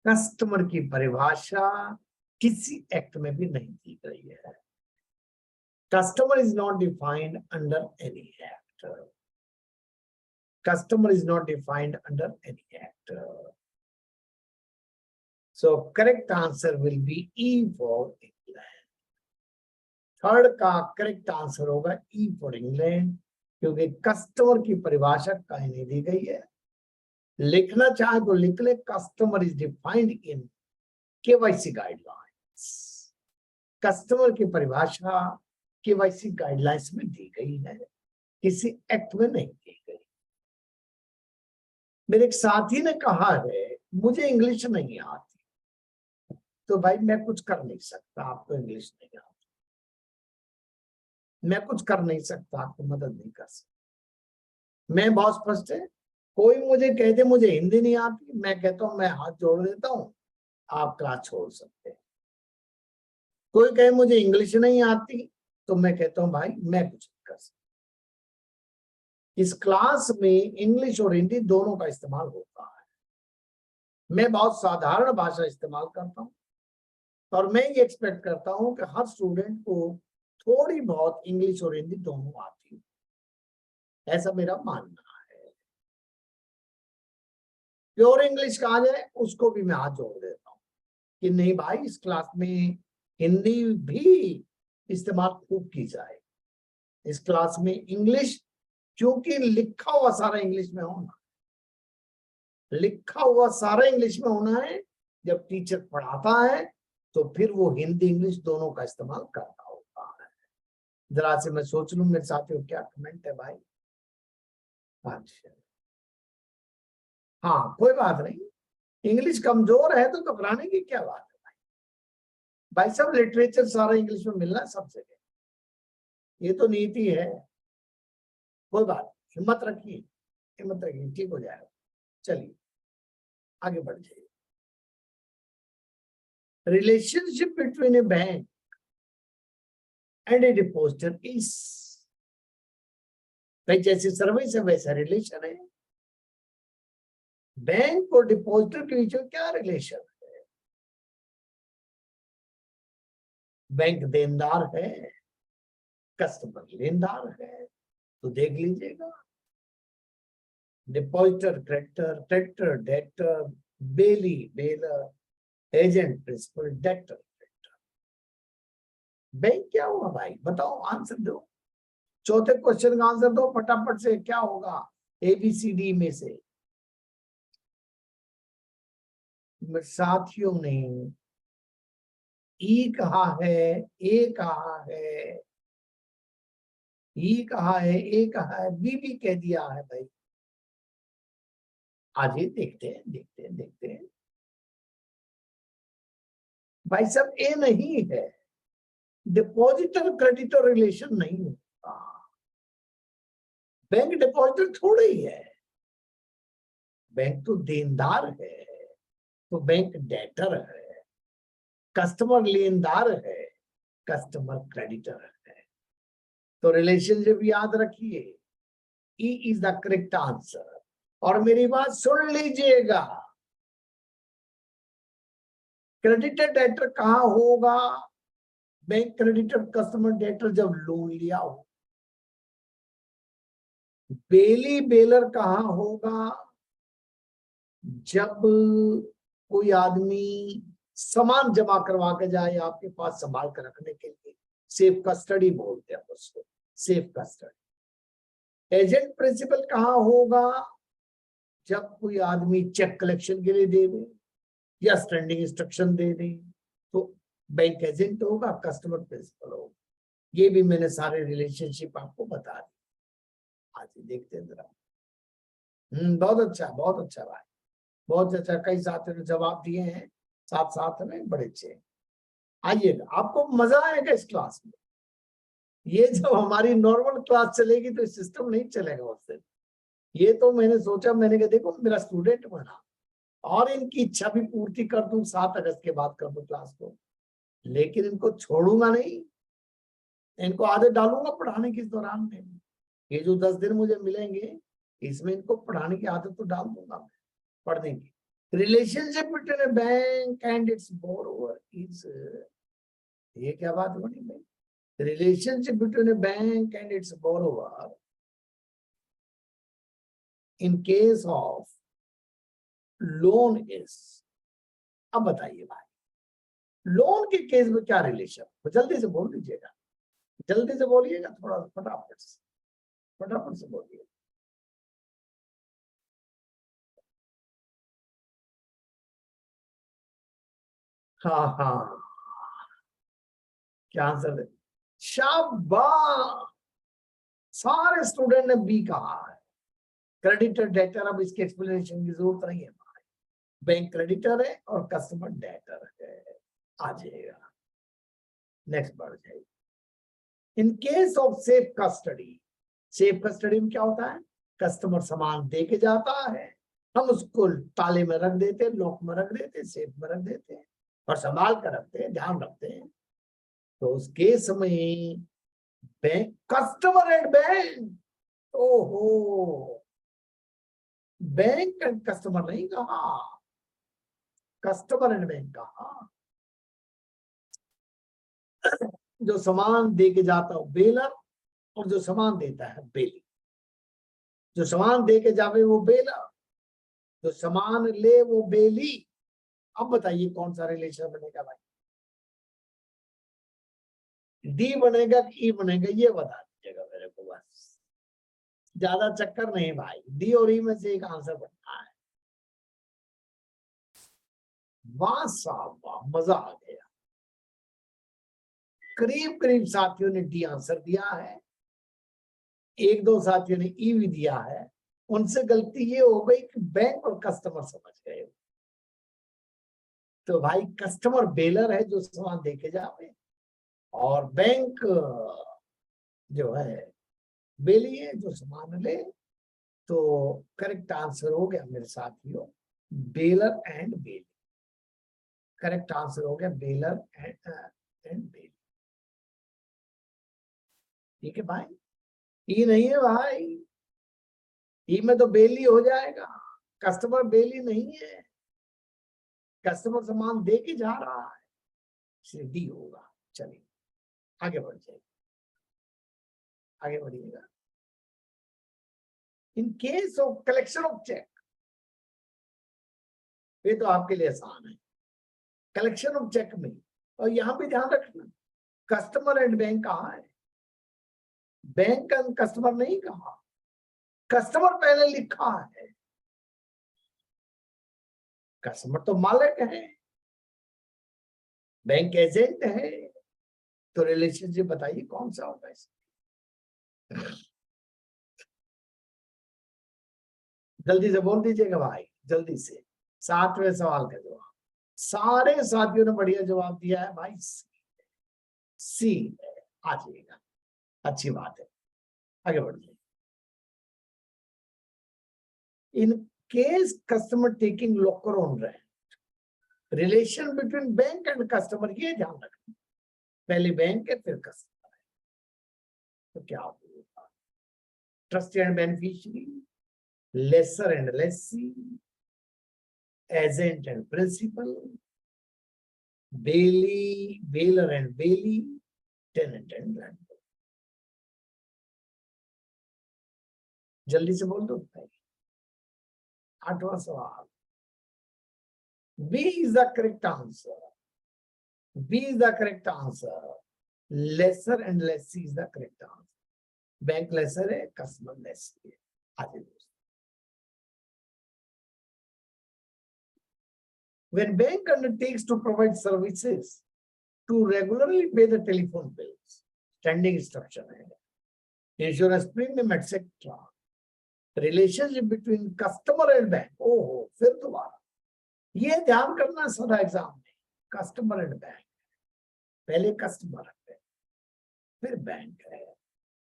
कस्टमर की परिभाषा किसी एक्ट में भी नहीं दी गई है। Customer is not defined under any act. Customer is not defined under any act. So correct answer will be E for England. Third का करेक्ट आंसर होगा ई फॉर इंग्लैंड, क्योंकि कस्टमर की परिभाषा कहीं नहीं दी गई है। लिखना चाहे तो लिख ले, customer is defined in KYC guidelines. Customer की परिभाषा केवाईसी गाइडलाइंस में दी गई है, किसी एक्ट में नहीं दी गई। मेरे एक साथी ने कहा है मुझे इंग्लिश नहीं आती, तो भाई मैं कुछ कर नहीं सकता, आपको इंग्लिश नहीं आती, मैं कुछ कर नहीं सकता, आपको मदद नहीं कर सकता। मैं बहुत स्पष्ट है, कोई मुझे कह दे मुझे हिंदी नहीं आती, मैं कहता हूं मैं हाथ जोड़ देता हूं, आप क्लास छोड़ सकते हैं। कोई कहे मुझे इंग्लिश नहीं आती, तो मैं कहता हूं भाई मैं कुछ नहीं कर सकता। इस क्लास में इंग्लिश और हिंदी दोनों का इस्तेमाल होता है। मैं बहुत साधारण भाषा इस्तेमाल करता हूं और मैं ये एक्सपेक्ट करता हूं कि हर स्टूडेंट को थोड़ी बहुत इंग्लिश और हिंदी दोनों आती है, ऐसा मेरा मानना है। प्योर इंग्लिश कहा जाए उसको भी मैं हाथ जोड़ देता हूं कि नहीं भाई, इस क्लास में हिंदी भी इस्तेमाल खूब की जाए। इस क्लास में इंग्लिश, क्योंकि लिखा हुआ सारा इंग्लिश में होना, लिखा हुआ सारा इंग्लिश में होना है। जब टीचर पढ़ाता है तो फिर वो हिंदी इंग्लिश दोनों का इस्तेमाल करना होता है। जरा से मैं सोच लूं मेरे साथियों क्या कमेंट है भाई। अच्छा, हाँ कोई बात नहीं, इंग्लिश कमजोर है तो घबराने की क्या बात है भाई। भाई सब लिटरेचर सारा इंग्लिश में मिलना है सब जगह, ये तो नीति है। कोई बात, हिम्मत रखिए, हिम्मत रखिए, ठीक हो जाएगा। चलिए आगे बढ़ जाइए। Relationship between A bank and A depositor is, भाई जैसे सर्विस है वैसा रिलेशन है। बैंक और डिपॉजिटर के बीच में क्या रिलेशन है? बैंक देनदार है, कस्टमर लेनदार है, तो देख लीजिएगा। Depositor creditor, creditor debtor, bailee bailor, agent principal, debtor creditor. Bank क्या हुआ भाई, बताओ, आंसर दो। चौथे क्वेश्चन का आंसर दो फटाफट से, क्या होगा ABCD में से? साथियों ने ई कहा है, ए कहा है, ई कहा है, ए कहा है, बी भी कह दिया है भाई। आगे देखते हैं, देखते हैं, देखते हैं। भाई सब ए नहीं है, डिपॉजिटर क्रेडिटर रिलेशन नहीं होता। बैंक डिपॉजिटर थोड़ा ही है, बैंक तो देनदार है, तो बैंक डेटर है, कस्टमर लेनदार है, कस्टमर क्रेडिटर है। तो रिलेशनशिप याद रखिए, E is the correct answer. और मेरी बात सुन लीजिएगा, क्रेडिटर डेटर कहां होगा? बैंक क्रेडिटर कस्टमर डेटर जब लोन लिया हो। बेली बेलर कहां होगा? जब कोई आदमी सामान जमा करवा के जाए आपके पास संभाल कर रखने के लिए, सेफ कस्टडी बोलते हैं उसको, सेफ कस्टडी। एजेंट प्रिंसिपल कहां होगा? जब कोई आदमी चेक कलेक्शन के लिए दे दे या स्टैंडिंग इंस्ट्रक्शन दे दे, तो बैंक एजेंट होगा, कस्टमर प्रिंसिपल होगा। ये भी मैंने सारे रिलेशनशिप आपको बता दी। आज देखते हैं जरा। बहुत अच्छा भाई, बहुत अच्छा। कई साथियों ने जवाब दिए हैं साथ साथ में, बड़े अच्छे। आइएगा, आपको मजा आएगा इस क्लास में। ये जब हमारी नॉर्मल क्लास चलेगी तो सिस्टम नहीं चलेगा उस दिन। ये तो मैंने सोचा, मैंने कहा देखो मेरा स्टूडेंट बना और इनकी इच्छा भी पूर्ति कर दूं, 7 अगस्त के बाद कर दूं क्लास को, लेकिन इनको छोड़ूंगा नहीं, इनको आदत डालूंगा पढ़ाने के इस दौरान में। ये जो 10 दिन मुझे मिलेंगे इसमें इनको पढ़ाने की आदत तो डाल दूंगा मैं, पढ़ने की। Relationship between A bank and it's borrower is, ये क्या बात बनी भाई? Relationship between A bank and it's borrower in case of loan is. अब बताइए भाई, लोन के केस में क्या रिलेशन? तो जल्दी से बोल दीजिएगा, जल्दी से बोलिएगा, थोड़ा फटाफट से बोलिए। हाँ हाँ, क्या आंसर है? शाबाश, सारे स्टूडेंट ने बी कहा है। क्रेडिटर डेटर, अब इसके एक्सप्लेनेशन की जरूरत नहीं है। बैंक क्रेडिटर है और कस्टमर डेटर है। आ जाएगा, नेक्स्ट बढ़ जाएगी। इन case of safe custody, safe custody में क्या होता है? कस्टमर सामान दे के जाता है, हम उसको ताले में रख देते हैं, लॉक में रख देते हैं, सेफ में रख देते हैं और संभाल कर रखते हैं, ध्यान रखते हैं। तो उस केस में बैंक, कस्टमर एंड बैंक, ओहो, बैंक एंड कस्टमर नहीं कहा, कस्टमर एंड बैंक कहा। जो सामान दे के जाता है बेलर और जो सामान देता है बेली। जो सामान दे के जावे वो बेलर, जो सामान ले वो बेली। अब बताइए कौन सा रिलेशन बनेगा भाई? डी बनेगा कि ई बनेगा, ये बता दीजिएगा मेरे को बस, ज्यादा चक्कर नहीं भाई। डी और ई में से एक आंसर बनना है। वाह साहब वाह, मजा आ गया। करीब करीब साथियों ने डी आंसर दिया है, एक दो साथियों ने ई भी दिया है। उनसे गलती ये हो गई कि बैंक और कस्टमर समझ गए। तो भाई कस्टमर बेलर है जो सामान दे के जावे, और बैंक जो है बेली है जो सामान ले। तो करेक्ट आंसर हो गया मेरे साथियों, bailor and bailee. Correct answer हो गया बेलर एंड बेली। ठीक है भाई, ई नहीं है भाई, ई में तो बेली हो जाएगा, कस्टमर बेली नहीं है, कस्टमर सामान दे के जा रहा है, इसलिए डी होगा। चलिए आगे बढ़ जाइए, आगे बढ़िएगा। In case of collection of cheque, ये तो आपके लिए आसान है। कलेक्शन ऑफ चेक में, और यहां भी ध्यान रखना, कस्टमर एंड बैंक कहा है, बैंक एंड कस्टमर नहीं कहा। कस्टमर पहले लिखा है, कस्टमर तो मालिक है, बैंक एजेंट है। तो रिलेशनशिप बताइए कौन सा होगा इसमें? जल्दी से बोल दीजिएगा भाई, जल्दी से। 7वें सवाल का जवाब, सारे साथियों ने बढ़िया जवाब दिया है भाई, सी। आ जाइएगा, अच्छी बात है, आगे बढ़ जाइए। In case customer taking locker on rent, relation between bank and customer, ये ध्यान रखना, पहले बैंक है फिर कस्टमर है। तो क्या होगा? Trustee and beneficiary, lessor and lessee, agent and principal, bailee, bailor and bailee, tenant and landlord. जल्दी से बोल दो भाई। 8वां सवाल, B is the correct answer, B is the correct answer, lessor and lessee is the correct answer. Bank lessor है, customer lessee है। आगे दोस्तों, when bank undertakes to provide services to regularly pay the telephone bills, standing instruction है, insurance premium etc, relationship between customer and bank, ओहो फिर दोबारा ये ध्यान करना सदा एग्जाम में, कस्टमर एंड बैंक। पहले कस्टमर है फिर बैंक है,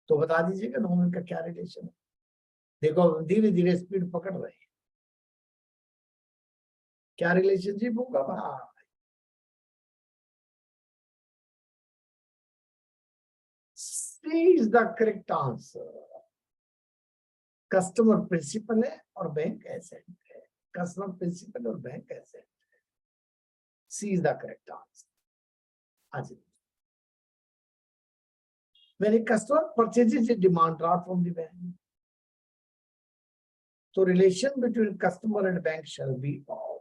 तो बता दीजिएगा दोनों का क्या रिलेशन है। देखो धीरे धीरे स्पीड पकड़ रहे हैं, क्या रिलेशनशिप होगा भाई? C is the correct answer. Customer principal है और बैंक एसेट है, कस्टमर प्रिंसिपल और बैंक एसेट है। C is the correct answer. आज when a customer purchases a demand draft from the bank, so relation between customer and bank shall be of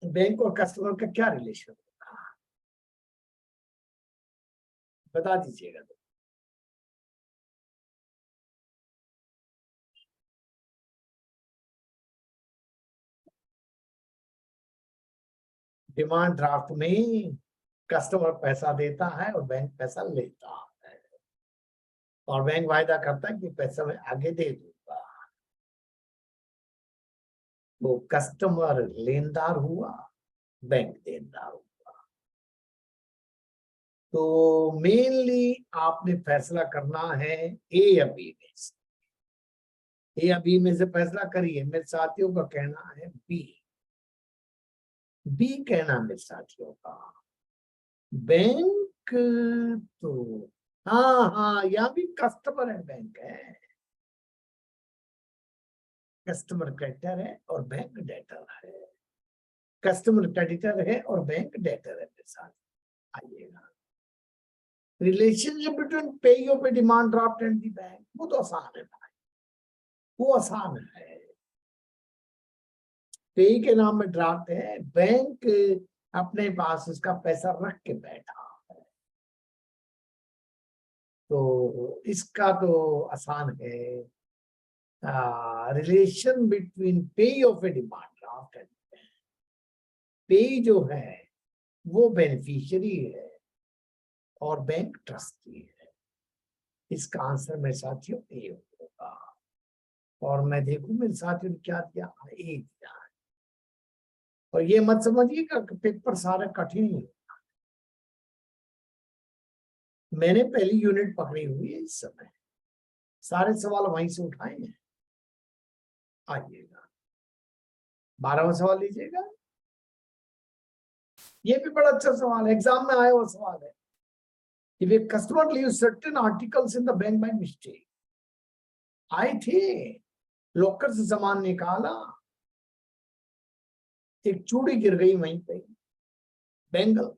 bank और customer का क्या relation होगा, बता दीजिएगा। Demand draft में customer पैसा देता है और बैंक पैसा लेता है, और बैंक वायदा करता है कि पैसा मैं आगे दे दूंगा। तो कस्टमर लेनदार हुआ, बैंक देनदार हुआ। तो मेनली आपने फैसला करना है ए या बी में से, ए या बी में से फैसला करिए। मेरे साथियों का कहना है बी, बी कहना मेरे साथियों का। बैंक तो हाँ, यहाँ भी कस्टमर एंड बैंक है, कस्टमर क्रेडिटर है और बैंक डेटर है, कस्टमर क्रेडिटर है और बैंक डेटर है। मेरे साथ आइएगा, relationship between paying off A demand draft and the bank, वो तो आसान है भाई, वो आसान है। पेई के नाम में ड्राफ्ट है, बैंक अपने पास उसका पैसा रख के बैठा है, तो इसका तो आसान है। रिलेशन बिटवीन पेई of A demand draft and bank, पेई जो है वो बेनिफिशियरी है और बैंक ट्रस्टी है। इसका आंसर मेरे साथियों ए होगा। और मैं देखूं मेरे साथियों ने क्या दिया, ए दिया। और ये मत समझिएगा कि पेपर सारे कठिन ही, मैंने पहली यूनिट पकड़ी हुई है इस समय, सारे सवाल वहीं से उठाए हैं। आइएगा 12वां सवाल लीजिएगा, ये भी बड़ा अच्छा सवाल है, एग्जाम में आया हुआ सवाल है। If a customer leaves certain articles in the bank by mistake, आए थे लॉकर से सामान निकाला, एक चूड़ी गिर गई वहीं पे, बैंगल,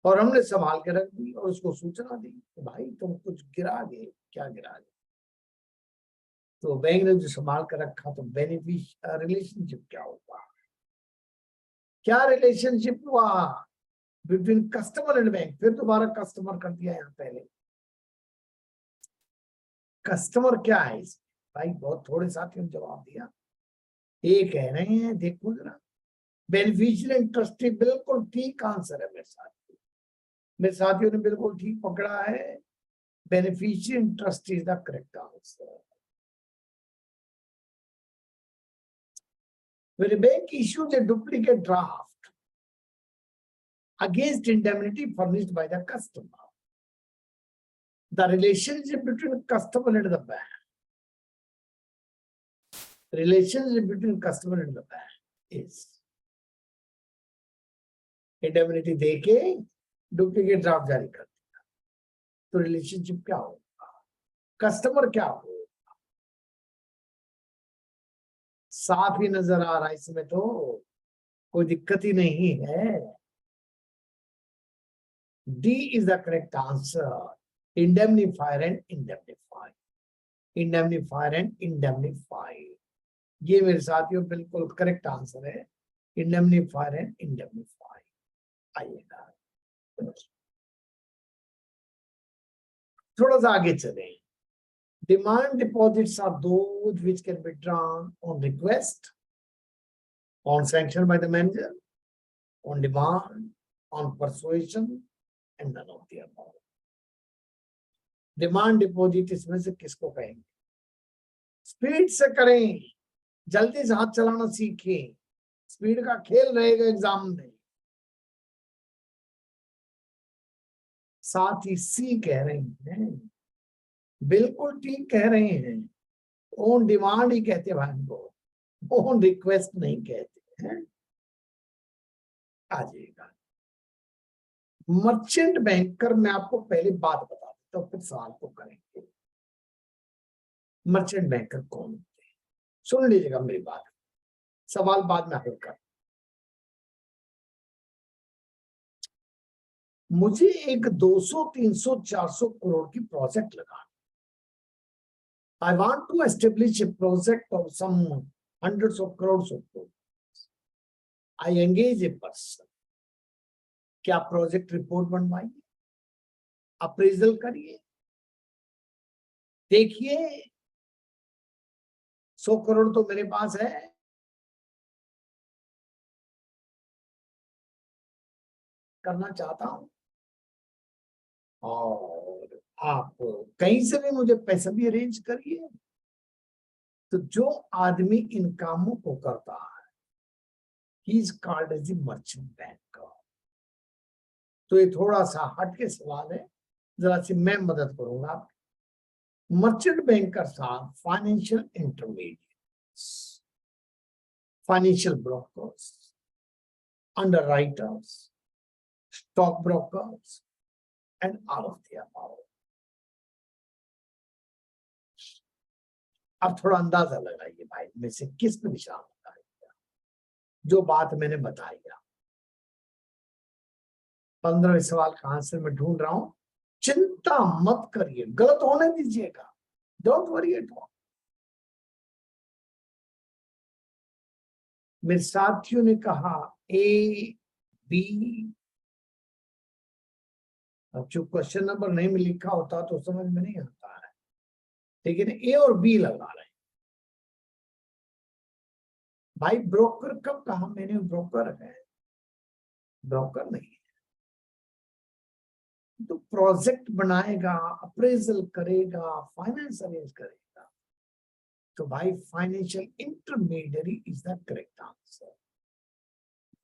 और हमने संभाल के रख दी और उसको सूचना दी कि भाई तुम कुछ गिरा गए, क्या गिरा गए? तो बैंक ने जो संभाल कर रखा, तो रिलेशनशिप क्या होगा, क्या रिलेशनशिप हुआ बिटवीन कस्टमर एंड बैंक? फिर दोबारा कस्टमर कर दिया यहाँ पहले, कस्टमर क्या है इसमें भाई? बहुत थोड़े साथियों ने जवाब दिया। ये कह रहे हैं, देखो जरा, बेनिफिशियरी एंड ट्रस्टी, बिल्कुल ठीक आंसर है मेरे साथियों ने बिल्कुल ठीक पकड़ा है। Beneficiary and trustee is the correct answer. When a bank issues a duplicate draft against indemnity furnished by the customer, the relationship between customer and the bank, relationship between customer and the bank is indemnity देके duplicate draft जारी कर दिया, तो relationship क्या होगा, customer क्या होगा? साफ ही नजर आ रहा है, इसमें तो कोई दिक्कत ही नहीं है। D is the correct answer, indemnifier and indemnify, indemnifier and indemnify, ये मेरे साथियों बिल्कुल करेक्ट आंसर है, इंडेमनीफायर एंड इंडेमनीफाई। आइएगा थोड़ा सा आगे चले। Demand deposits are those which can be drawn on request, on sanction by the manager, on demand, on persuasion, and none of the above. Demand deposit इसमें से किसको कहेंगे? स्पीड से करें, जल्दी से हाथ चलाना सीखें, स्पीड का खेल रहेगा एग्जाम में। साथ ही सी कह रही हैं, बिल्कुल ठीक कह रहे हैं, ऑन डिमांड ही कहते हैं भाई को, ऑन रिक्वेस्ट नहीं कहते हैं। आ जाएगा मर्चेंट बैंकर। मैं आपको पहले बात बता देता हूं, फिर सवाल को करेंगे। मर्चेंट बैंकर कौन होते हैं, सुन लीजिएगा मेरी बात, सवाल बाद में हल कर। मुझे एक 200, 300, 400 करोड़ की प्रोजेक्ट लगा। I want to establish a project of some hundreds of crores of dollars. I engage a person. क्या प्रोजेक्ट रिपोर्ट बनवाइए, अप्रेजल करिए, देखिए 100 करोड़ तो मेरे पास है, करना चाहता हूं, और आप कहीं से भी मुझे पैसा भी अरेंज करिए। तो जो आदमी इन कामों को करता है, he is called as a merchant banker. तो ये थोड़ा सा हटके सवाल है, जरा सी मैं मदद करूंगा आपकी। Merchant bankers are financial intermediates, financial brokers, underwriters, stock brokers, and all of the above. अब थोड़ा अंदाजा लगाइए भाई में से किस पे निशान लगाएगा जो बात मैंने बताई। 15वें सवाल का आंसर मैं ढूंढ रहा हूं, चिंता मत करिए, गलत होने दीजिएगा, डोंट वरी एट ऑल। मेरे साथियों ने कहा ए बी, अब जो क्वेश्चन नंबर नहीं में लिखा होता तो समझ में नहीं आता है, लेकिन ए और बी लगा रहे हैं। भाई ब्रोकर कब कहा मैंने ब्रोकर है? ब्रोकर नहीं है। तो प्रोजेक्ट बनाएगा, अप्रेजल करेगा, फाइनेंस अरेंज करेगा, तो भाई financial intermediary is the correct answer.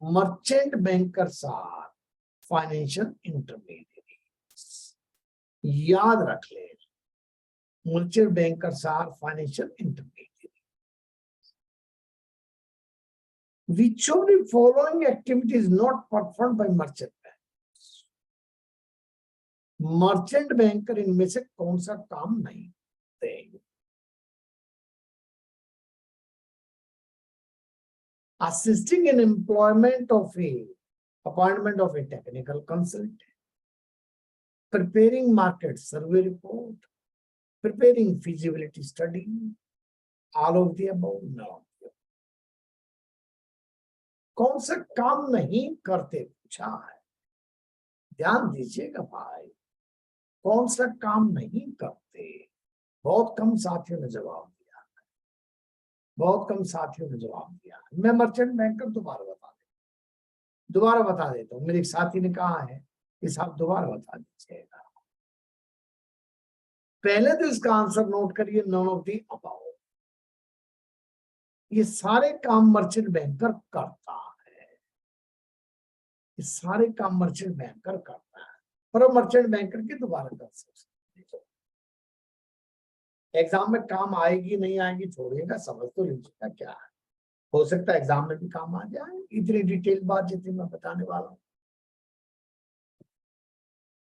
Merchant bankers are financial intermediaries, याद रख ले, merchant bankers are financial intermediary. Which of the following activity is not performed by merchant banks? Merchant banker इनमें से कौन सा काम नहीं देंगे? Assisting in employment of a appointment of a technical consultant, preparing market survey report, preparing feasibility study, all of the above, no. कौन सा काम नहीं करते पूछा है, ध्यान दीजिएगा भाई, कौन सा काम नहीं करते। बहुत कम साथियों ने जवाब दिया, बहुत कम साथियों ने जवाब दिया। मैं मर्चेंट बैंकर दोबारा बता देता हूँ। मेरे एक साथी ने कहा है कि साहब दोबारा बता दीजिएगा। पहले तो इसका आंसर नोट करिए, नॉन ऑफ दी अबाउ। ये सारे काम मर्चेंट बैंकर करता है, ये सारे काम मर्चेंट बैंकर करता है, पर मर्चेंट बैंकर की दोबारा कर सकते। एग्जाम में काम आएगी नहीं आएगी छोड़िएगा, समझ तो लीजिएगा क्या है, हो सकता है एग्जाम में भी काम आ जाए। इतनी डिटेल बात जितनी मैं बताने वाला हूं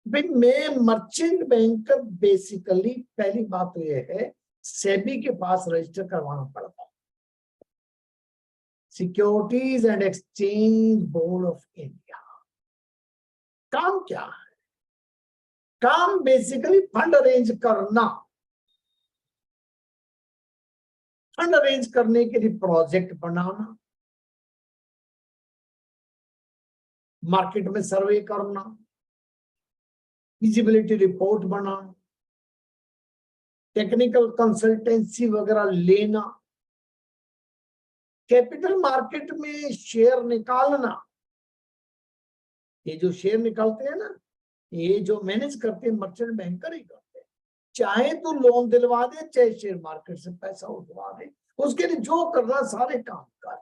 भाई, मैं मर्चेंट बैंकर बेसिकली, पहली बात तो यह है सेबी के पास रजिस्टर करवाना पड़ता है, securities and exchange board of India. काम क्या है? काम बेसिकली फंड अरेंज करना, फंड अरेंज करने के लिए प्रोजेक्ट बनाना, मार्केट में सर्वे करना, फिजिबिलिटी रिपोर्ट बनाना, टेक्निकल कंसल्टेंसी वगैरह लेना, कैपिटल मार्केट में शेयर निकालना। ये जो शेयर निकालते हैं ना, ये जो मैनेज करते हैं मर्चेंट बैंकर ही करते हैं। चाहे तो लोन दिलवा दे, चाहे शेयर मार्केट से पैसा उठवा दे, उसके लिए जो करना सारे काम कर।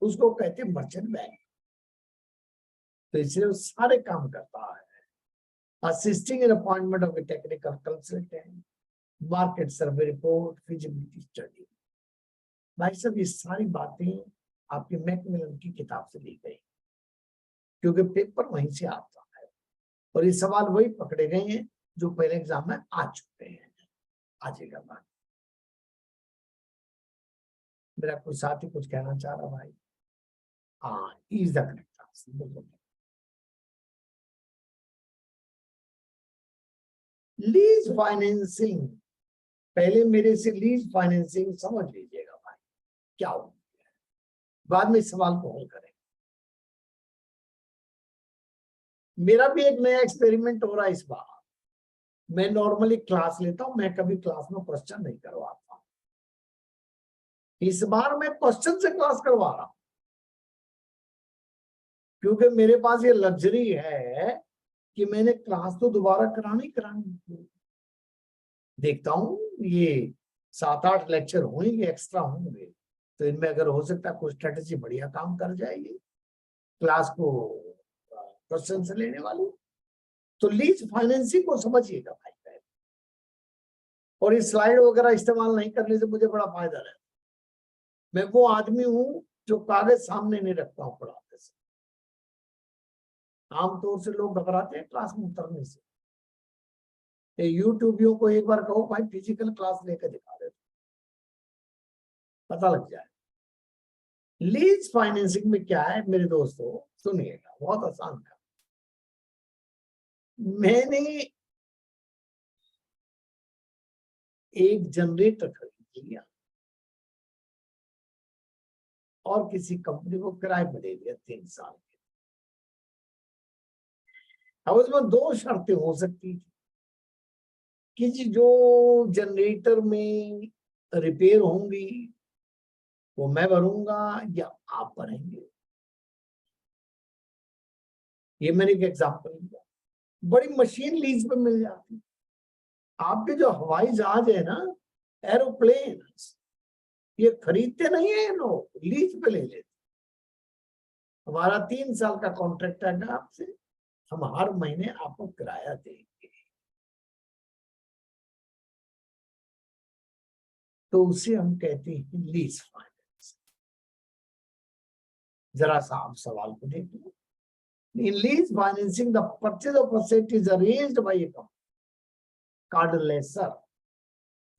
उसको कहते हैं मर्चेंट बैंक। तो इसलिए वो सारे काम करता है। Assisting in appointment of A technical consultant, market survey report, feasibility study. भाई साहब ये सारी बातें आपके मैकमिलन की किताब से ली गई, क्योंकि पेपर वहीं से आता है और ये सवाल वही पकड़े गए हैं जो पहले एग्जाम में आ चुके हैं। आजेगा बात। मेरा कोई साथी कुछ कहना चाह रहा भाई? हाँ, is the correct answer. Lease financing, पहले मेरे से लीज फाइनेंसिंग समझ लीजिएगा भाई क्या हो, बाद में इस सवाल को हल करें। मेरा भी एक नया एक्सपेरिमेंट हो रहा है इस बार। मैं नॉर्मली क्लास लेता हूं, मैं कभी क्लास में क्वेश्चन नहीं करवाता। इस बार मैं क्वेश्चन से क्लास करवा रहा हूं, क्योंकि मेरे पास ये लग्जरी है कि मैंने क्लास तो दोबारा करानी। देखता हूं ये 7-8 लेक्चर होंगे, एक्स्ट्रा होंगे, तो इनमें अगर हो सकता है कोई स्ट्रेटेजी बढ़िया काम कर जाएगी क्लास को क्वेश्चन से लेने वाली। तो लीज फाइनेंसिंग को समझिएगा भाई पहले, और इस स्लाइड वगैरह इस्तेमाल नहीं करने से मुझे बड़ा फायदा रहता। मैं वो आदमी हूं जो कागज सामने नहीं रखता हूं पढ़ाते से। आमतौर से लोग घबराते हैं क्लास में उतरने से। यूट्यूबियों को एक बार कहो भाई फिजिकल क्लास लेकर दिखा दे, पता लग जाए। लीज फाइनेंसिंग में क्या है मेरे दोस्तों, सुनिएगा, बहुत आसान था। मैंने एक जनरेटर खरीद लिया और किसी कंपनी को किराए पर दे दिया 3 साल के। अब उसमें 2 शर्तें हो सकती थी कि जो जनरेटर में रिपेयर होंगी वो मैं भरूंगा या आप भरेंगे। ये मैंने एक एग्जांपल दिया। बड़ी मशीन लीज पे मिल जाती। आपके जो हवाई जहाज है ना, एरोप्लेन, ये खरीदते नहीं है लोग, लीज पे ले लेते। हमारा 3 साल का कॉन्ट्रैक्ट है आपसे, हम हर महीने आपको किराया देंगे। तो उसे हम कहते हैं लीज फाइनेंस। जरा सा आप सवाल को देखिए। In lease financing, the purchase of asset is arranged by a company called lessor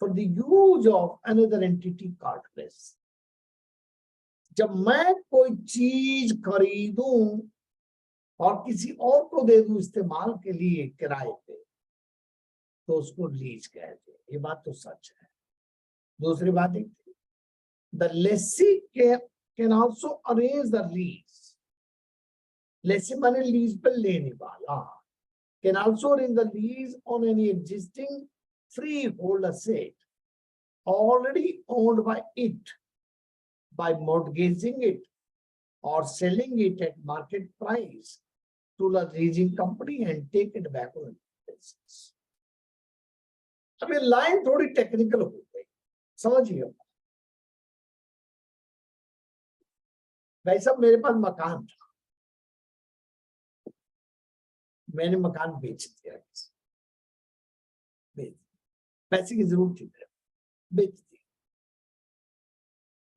for the use of another entity called lessor. जब मैं कोई चीज खरीदूं और किसी और को दे दूं इस्तेमाल के लिए किराए पे, तो उसको लीज कहते हैं। ये बात तो सच है। दूसरी बात देखिए, the lessee can also arrange the lease. Lessee माने लीज पर लेने वाला, can also arrange the lease on any existing freehold asset already owned by it by mortgaging it or selling it at market price to the leasing company and take it back on basis. अब ये line थोड़ी technical हो गई, समझिए। भाई साहब मेरे पास मकान था, मैंने मकान बेच दिया, पैसे की जरूरत थी, बेच दिया।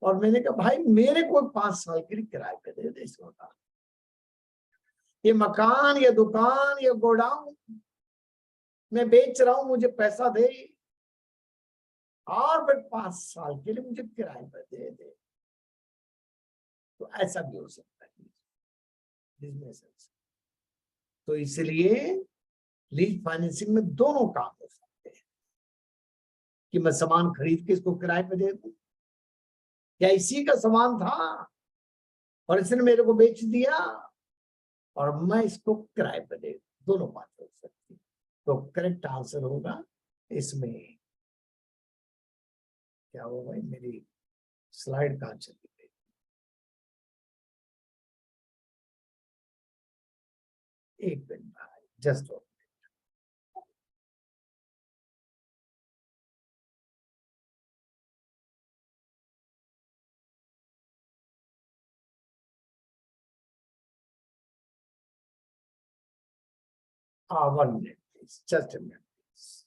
और मैंने कहा भाई मेरे को 5 साल के लिए किराए पे दे दे इस मकान। ये मकान या दुकान या गोडाउन मैं बेच रहा हूं, मुझे पैसा दे और फिर 5 साल के लिए मुझे किराए पर दे दे। तो ऐसा भी हो सकता है बिजनेस। तो इसलिए लीज फाइनेंसिंग में दोनों काम हो सकते हैं कि मैं सामान खरीद के इसको किराए पे दे दूं, या इसी का सामान था और इसने मेरे को बेच दिया और मैं इसको किराए पे दे दूं। दोनों बात हो सकती है। तो करेक्ट आंसर होगा इसमें। क्या हुआ भाई, मेरी स्लाइड कहां चली गई? एक मिनट भाई, just 1 minute, please. Just a minute, please.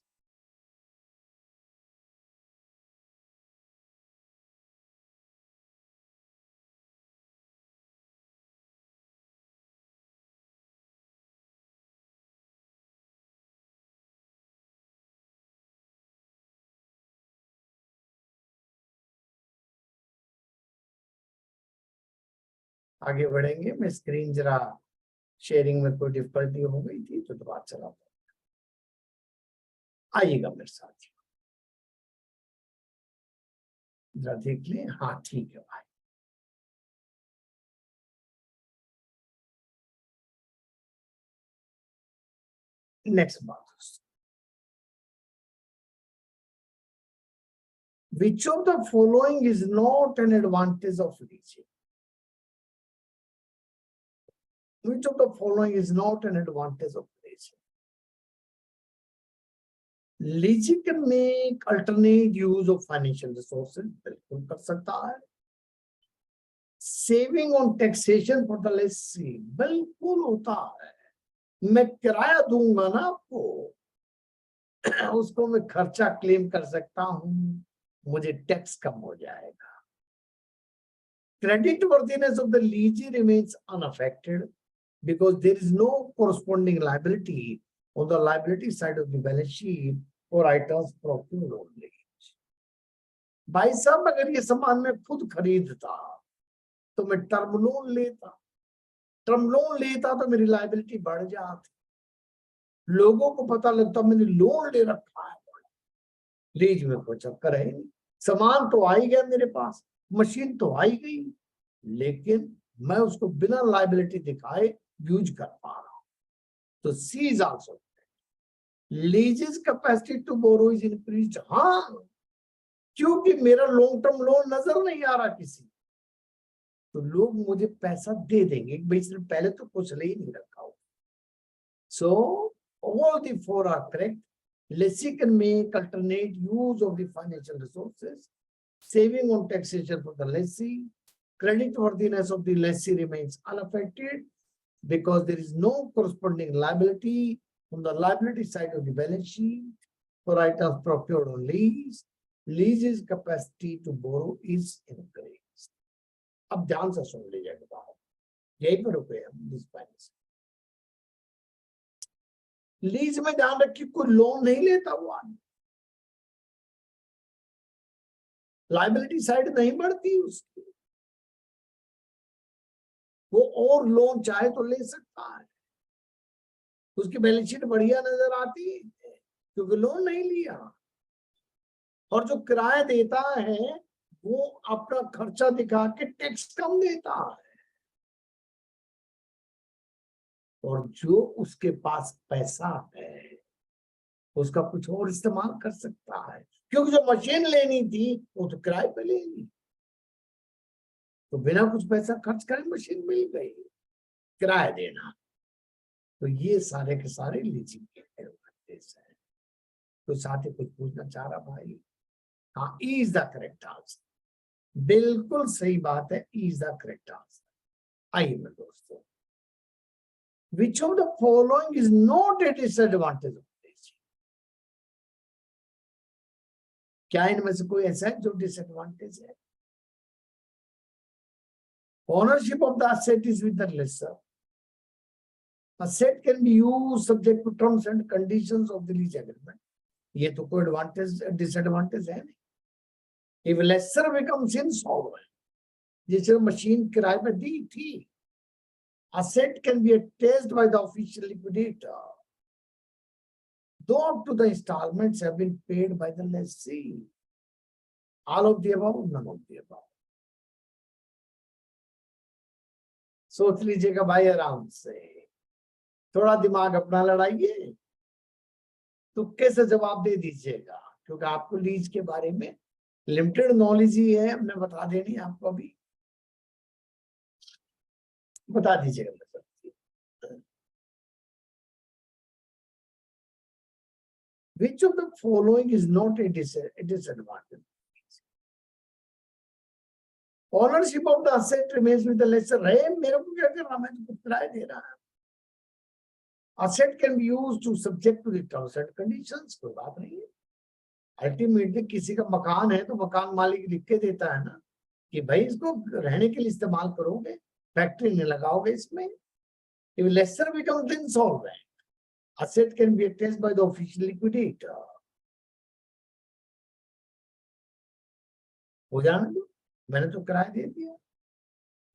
आगे बढ़ेंगे। मैं स्क्रीन जरा शेयरिंग में कोई डिफिकल्टी हो गई थी तो दोबारा चला। आइएगा मेरे साथ, जरा देख लें। हाँ ठीक है भाई। नेक्स्ट बात, which of the following is not an advantage of leasing? Which of the following is not an advantage of leasing? Leasing can make alternate use of financial resources, बिल्कुल कर सकता है। Saving on taxation for the lessee, बिल्कुल होता है। मैं किराया दूंगा ना आपको, उसको मैं खर्चा क्लेम कर सकता हूं, मुझे टैक्स कम हो जाएगा। Credit worthiness of the leasee remains unaffected because there is no corresponding liability on the liability side of the balance sheet for items procured only. भाई साहब, अगर ये सामान मैं खुद खरीदता तो मैं टर्म लोन लेता। टर्म लोन लेता तो मेरी लायबिलिटी बढ़ जाती, लोगों को पता लगता मैंने लोन ले रखा है। लीज में कोई चक्कर है नहीं, सामान तो आ ही गया मेरे पास, मशीन तो आ ही गई, लेकिन मैं उसको बिना लायबिलिटी दिखाए यूज कर पा रहा हूं। तो she is also leases capacity to borrow is increased. हाँ, क्योंकि मेरा लॉन्ग टर्म लोन नजर नहीं आ रहा किसी, तो लोग मुझे पैसा दे देंगे। भाई सिर्फ पहले तो कुछ ले ही नहीं रखा हो। So all the four are correct. Lessee can make alternate use of the financial resources. Saving on taxation for the lessee. Credit worthiness of the lessee remains unaffected because there is no corresponding liability on the liability side of the balance sheet for items procured on lease. Lease's capacity to borrow is increased. अब ध्यान से सुन लीजिएगा बात, यही पर रुके हम lease finance. Lease में ध्यान रखिए, कोई लोन नहीं लेता हुआ, लायबिलिटी साइड नहीं बढ़ती उसकी, वो और लोन चाहे तो ले सकता है, उसकी बैलेंस शीट बढ़िया नजर आती है क्योंकि लोन नहीं लिया। और जो किराया देता है वो अपना खर्चा दिखा के टैक्स कम देता है, और जो उसके पास पैसा है उसका कुछ और इस्तेमाल कर सकता है, क्योंकि जो मशीन लेनी थी वो तो किराए पे ले ली, तो बिना कुछ पैसा खर्च करे मशीन मिल गई, किराया देना। तो ये सारे के सारे लीजिंग के एडवांटेज है। तो साथ ही कुछ पूछना चाह रहा भाई? हाँ, इज द करेक्ट आंसर, बिल्कुल सही बात है, इज द करेक्ट आंसर। आइए मेरे दोस्तों, which of the following is not a disadvantage of leasing? क्या इनमें से कोई ऐसा है जो डिसएडवांटेज है? Ownership of the asset is with the lessor. Asset can be used subject to terms and conditions of the lease agreement. ये तो कोई एडवांटेज डिसएडवांटेज है नहीं। If lessor becomes insolvent, जिसे मशीन किराए पे दी थी, asset can be attached by the official liquidator, though up to the installments have been paid by the lessee. All of the above, none of the above. सोच लीजिएगा भाई आराम से, थोड़ा दिमाग अपना लड़ाइए, तुक्के से जवाब दे दीजिएगा, क्योंकि आपको लीज के बारे में लिमिटेड नॉलेज ही है, हमने बता देनी आपको। अभी बता दीजिएगा। Which of the following is not a disadvantage? Ownership of the asset remains with the lessor. है, मेरे को क्या करना, मैं तो किराया दे रहा है। asset can be used to subject to the terms and conditions, कोई बात नहीं है। अल्टीमेटली किसी का मकान है तो मकान मालिक लिख के देता है ना कि भाई इसको रहने के लिए इस्तेमाल करोगे, फैक्ट्री में लगाओगे इसमें। If lesser becomes insolvent, asset can be attached by the official liquidator. हो जाने दो, मैंने तो किराया दे दिया।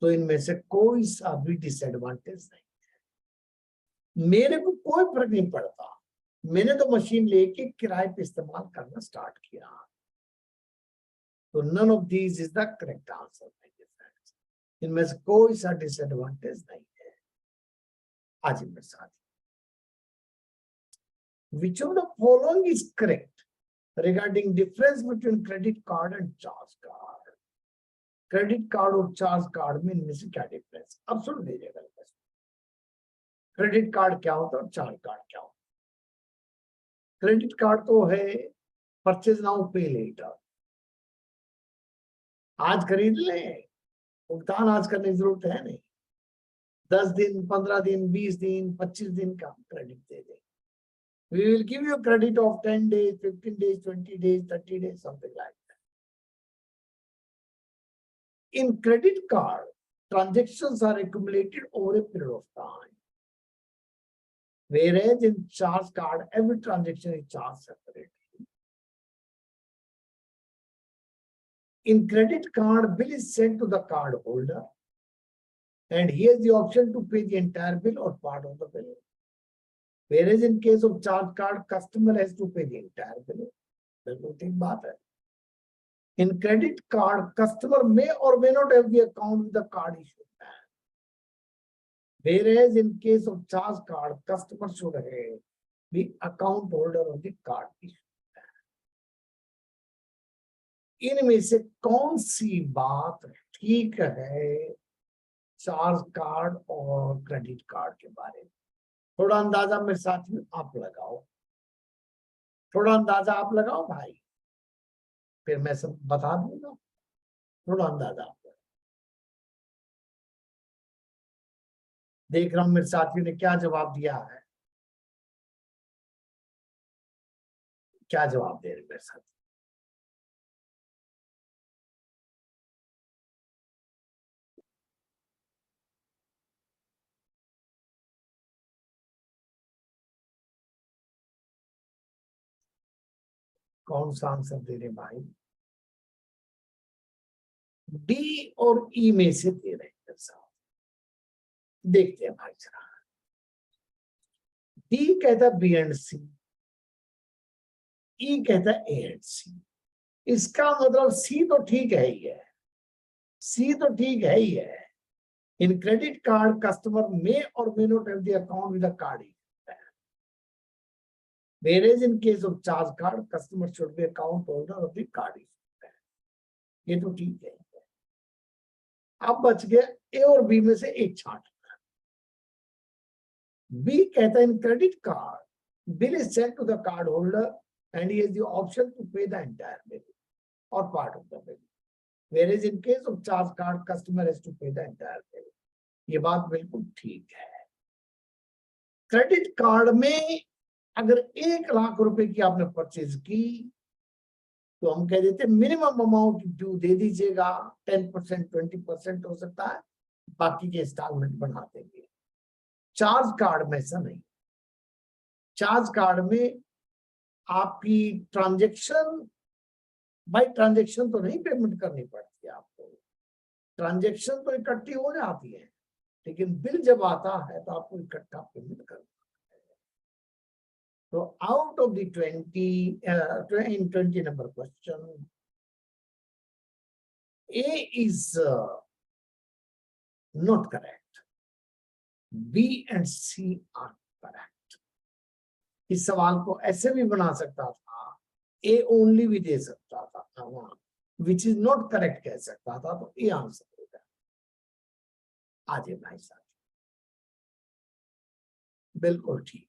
तो इनमें से कोई सा भी डिसएडवांटेज नहीं है, मेरे को कोई फर्क नहीं पड़ता। मैंने तो मशीन लेके किराए पे इस्तेमाल करना स्टार्ट किया। तो none of these is the correct answer, my dear friends. इनमें से कोई सा डिसएडवांटेज नहीं है। आज मेरे साथ, which of the following is correct regarding difference between credit card and charge card? Credit card और चार्ज कार्ड में इनमें से क्या डिफरेंस? अब सुन लीजिएगा, क्रेडिट कार्ड क्या होता है और चार्ज कार्ड क्या होता है? क्रेडिट कार्ड तो है परचेज नाउ पे लेटर, आज खरीद लें, भुगतान आज करने की जरूरत है नहीं, 10 दिन 15 दिन 20 दिन 25 दिन का क्रेडिट दे दें। We will give you a credit of 10 days, 15 days, 20 days, 30 days, something like that. In credit card, transactions are accumulated over a period of time. Whereas in charge card, every transaction is charged separately. In credit card, bill is sent to the card holder, and he has the option to pay the entire bill or part of the bill. Whereas in case of charge card, customer has to pay the entire bill. बिल्कुल ठीक बात है। In credit card, customer may or may not have the account with the card issued bank. Whereas in case of charge card, customer should have the account holder of the card issued bank. इनमें से कौन सी बात ठीक है charge card और credit card के बारे में? थोड़ा अंदाजा मेरे साथ में आप लगाओ, थोड़ा अंदाजा आप लगाओ भाई, फिर मैं सब बता दूंगा। थोड़ा अंदाजा आप लगाओ। देख रहा हूं मेरे साथियों ने क्या जवाब दिया है, क्या जवाब दे रहे मेरे साथी? कौन सा आंसर दे रहे भाई? डी और ई में से दे रहे हैं साहब। देखते हैं भाई जरा। डी कहता है बी एंड सी, ई कहता है ए एंड सी। इसका मतलब सी तो ठीक है ही है, सी तो ठीक है ही है। इन क्रेडिट कार्ड कस्टमर मे और may not have the account with the card, whereas in case of charge card customer should be account holder of the card। ये तो ठीक है। अब बच गया ए और बी में से एक छांट। बी कहता है in credit card bill is sent to the card holder and he has the option to pay the entire bill और part of the bill, whereas in case of charge card customer has to pay the entire bill। ये बात बिल्कुल ठीक है। Credit card में अगर 1 लाख रुपए की आपने परचेज की तो हम कह देते मिनिमम अमाउंट ड्यू दे दीजिएगा, 10% 20% हो सकता है, बाकी के इंस्टॉलमेंट बना देंगे। चार्ज कार्ड में ऐसा नहीं। चार्ज कार्ड में आपकी ट्रांजैक्शन बाय ट्रांजैक्शन तो नहीं पेमेंट करनी पड़ती है आपको, ट्रांजैक्शन तो इकट्ठी हो जाती है, लेकिन बिल जब आता है तो आपको इकट्ठा पेमेंट करना है। तो out of the 20 number question, A is not correct, B and C are correct। इस सवाल को ऐसे भी बना सकता था, A only भी दे सकता था, which is not correct कह सकता था, तो A आंसर होगा। आजे भाई साहब, बिल्कुल ठीक है।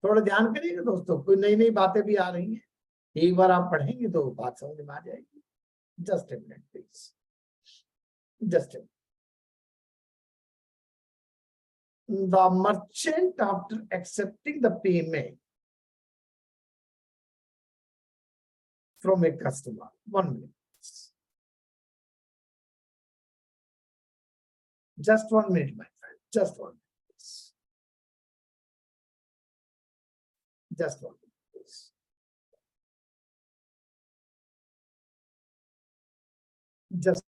थोड़ा ध्यान करिएगा दोस्तों, कोई नई नई बातें भी आ रही हैं, एक बार आप पढ़ेंगे तो बात समझ में आ जाएगी। Just a minute please, just a minute. the merchant after accepting the payment from a customer. 1 minute. Just 1 minute, my friend. Just 1 minute. Just 1 minute. Please. Just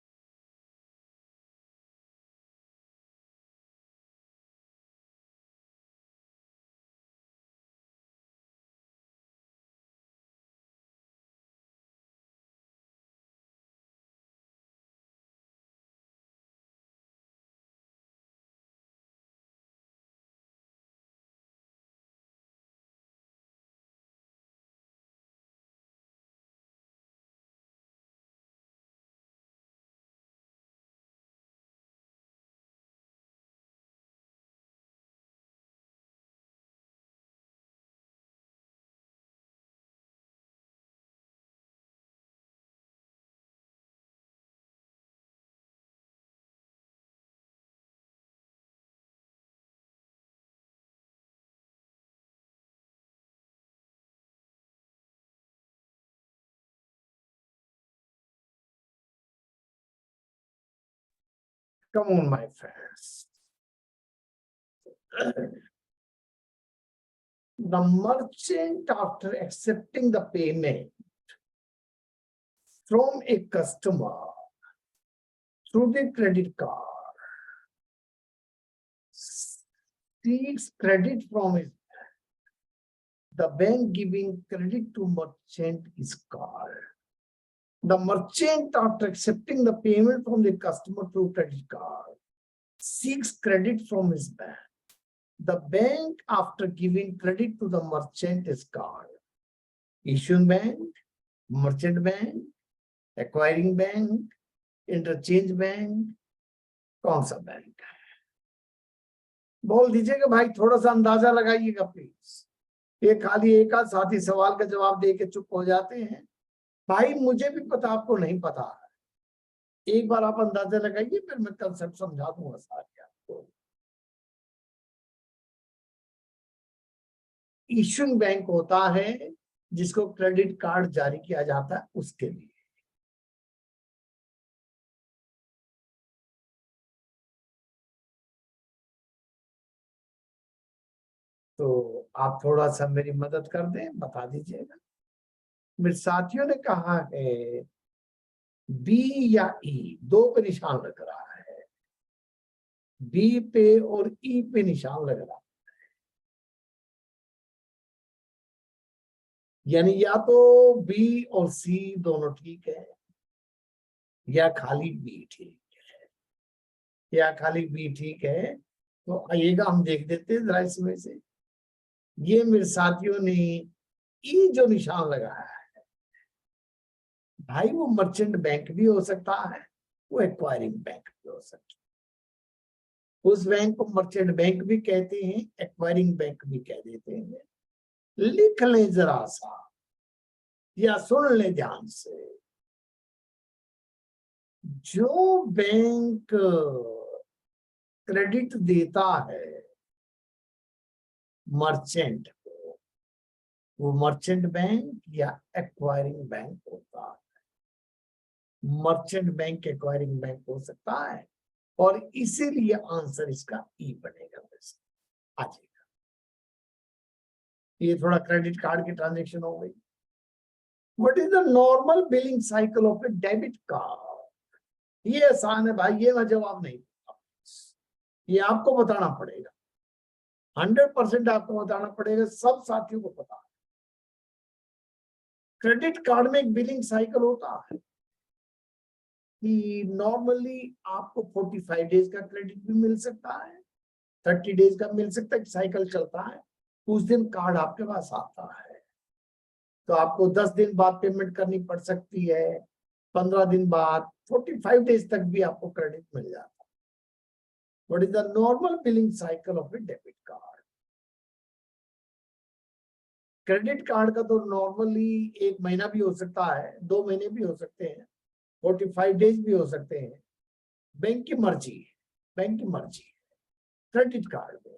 come on, my friends. The merchant, after accepting the payment from a customer through the credit card, seeks credit from his bank. The bank giving credit to merchant is called. The merchant, after accepting the payment from the customer through credit card, seeks credit from his bank. The bank, after giving credit to the merchant, is called issuing bank, merchant bank, acquiring bank, interchange bank, कौन सा bank है? बोल दीजिएगा भाई, थोड़ा सा अंदाजा लगाइएगा प्लीज। ये खाली एक आध साथी सवाल का जवाब दे के चुप हो जाते हैं। भाई मुझे भी पता, आपको नहीं पता है। एक बार आप अंदाजा लगाइए, फिर मैं कंसेप्ट समझा दूंगा सारे आपको। इशूइंग बैंक होता है जिसको क्रेडिट कार्ड जारी किया जाता है, उसके लिए। तो आप थोड़ा सा मेरी मदद कर दें, बता दीजिएगा। मेरे साथियों ने कहा है बी या ई, दो पे निशान लग रहा है, बी पे और ई पे निशान लग रहा है। यानी या तो बी और सी दोनों ठीक है, या खाली बी ठीक है, या खाली बी ठीक है। तो आइएगा हम देख देते हैं जरा इसमें से। ये मेरे साथियों ने ई जो निशान लगाया है, भाई वो मर्चेंट बैंक भी हो सकता है, वो एक्वायरिंग बैंक भी हो सकता है। उस बैंक को मर्चेंट बैंक भी कहते हैं, एक्वायरिंग बैंक भी कह देते हैं। लिख लें जरा सा या सुन लें ध्यान से। जो बैंक क्रेडिट देता है मर्चेंट को, वो मर्चेंट बैंक या एक्वायरिंग बैंक होता है। मर्चेंट बैंक एक्वायरिंग बैंक हो सकता है, और इसीलिए आंसर इसका ई बनेगा। वैसे आ जाएगा। ये थोड़ा क्रेडिट कार्ड की ट्रांजेक्शन हो गई। What is the normal billing cycle of A debit card? ये आसान है भाई, ये मैं जवाब नहीं दूंगा, ये आपको बताना पड़ेगा। 100% आपको बताना पड़ेगा, सब साथियों को पता है। क्रेडिट कार्ड में एक बिलिंग साइकिल होता है कि नॉर्मली आपको 45 डेज का क्रेडिट भी मिल सकता है, 30 डेज का मिल सकता है, साइकिल चलता है। उस दिन कार्ड आपके पास आता है तो आपको 10 दिन बाद पेमेंट करनी पड़ सकती है, 15 दिन बाद, 45 डेज तक भी आपको क्रेडिट मिल जाता है। What is the normal billing cycle of A debit card? Credit card का तो नॉर्मली 1 महीना भी हो सकता है, 2 महीने भी हो सकते हैं, 45 डेज भी हो सकते हैं। बैंक की मर्जी है, बैंक की मर्जी है। क्रेडिट कार्ड में।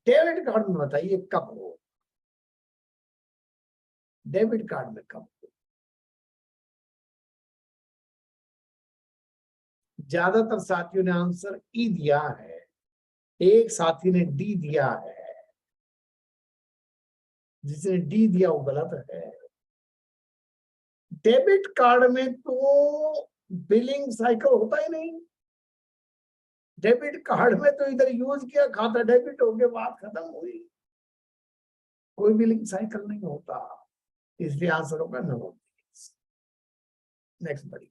डेबिट कार्ड में बताइए कब हो, डेबिट कार्ड में कब हो? ज्यादातर साथियों ने आंसर ई दिया है, एक साथी ने डी दिया है। जिसने डी दिया वो गलत है। डेबिट कार्ड में तो बिलिंग साइकिल होता ही नहीं। डेबिट कार्ड में तो इधर यूज किया, खाता डेबिट हो गया, बात खत्म हुई, कोई बिलिंग साइकिल नहीं होता। इसलिए आंसर होगा नो। नेक्स्ट बढ़िए।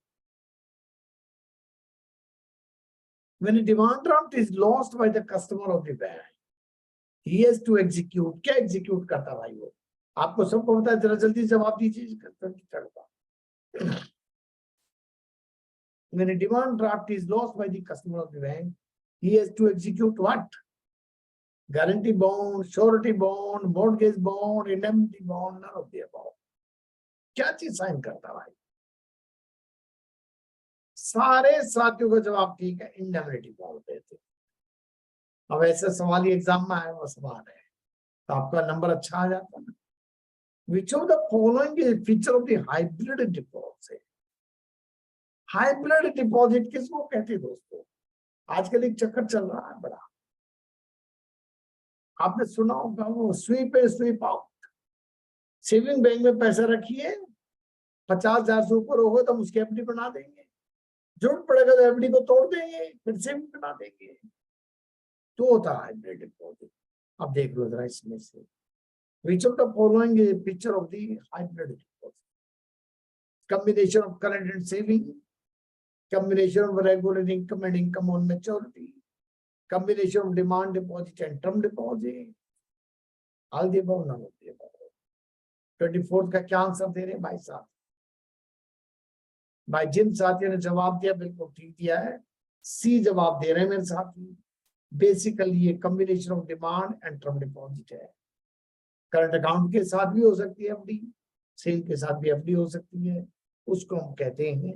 When a demand draft is lost by the customer of the bank, he has to execute. क्या execute करता भाई वो? आपको सबको पता है, जरा जल्दी जवाब दीजिए। When a demand draft is lost by the customer of the bank, he has to execute what? Guarantee bond, surety bond, mortgage bond, indemnity bond, none of the above. क्या चीज साइन करता भाई? सारे साथियों का जवाब ठीक है, इंडेमनिटी बॉन्ड देते। अब ऐसे सवाल एग्जाम में आए वो सवाल है तो आपका नंबर अच्छा आ जाता है। Which of the following is a feature of the hybrid deposit? Hybrid deposit किसको कहते हैं दोस्तों? आजकल एक चक्कर चल रहा है बड़ा, आपने सुना होगा वो स्वीप इन स्वीप आउट। सेविंग बैंक में पैसा रखिए, 50,000 से ऊपर होगा तो हम उसकी एफडी बना देंगे, जरूरत पड़ेगा तो एफडी को तोड़ देंगे, फिर सेविंग बना देंगे। तो होता है हाइब्रिड डिपॉजिट। अब देख लो जरा इसमें से which of the following is a picture of the hybrid deposit? Combination of current and saving, combination of regular income and income on maturity, combination of demand deposit and term deposit, all the above, none of the above. 24th का क्या answer दे रहे हैं भाई साहब? भाई जिन साथियों ने जवाब दिया बिल्कुल ठीक दिया है, सी जवाब दे रहे हैं मेरे साथी। बेसिकली ये combination of demand and term deposit है। करंट अकाउंट के साथ भी हो सकती है एफडी, सेल के साथ भी एफडी हो सकती है, उसको हम कहते हैं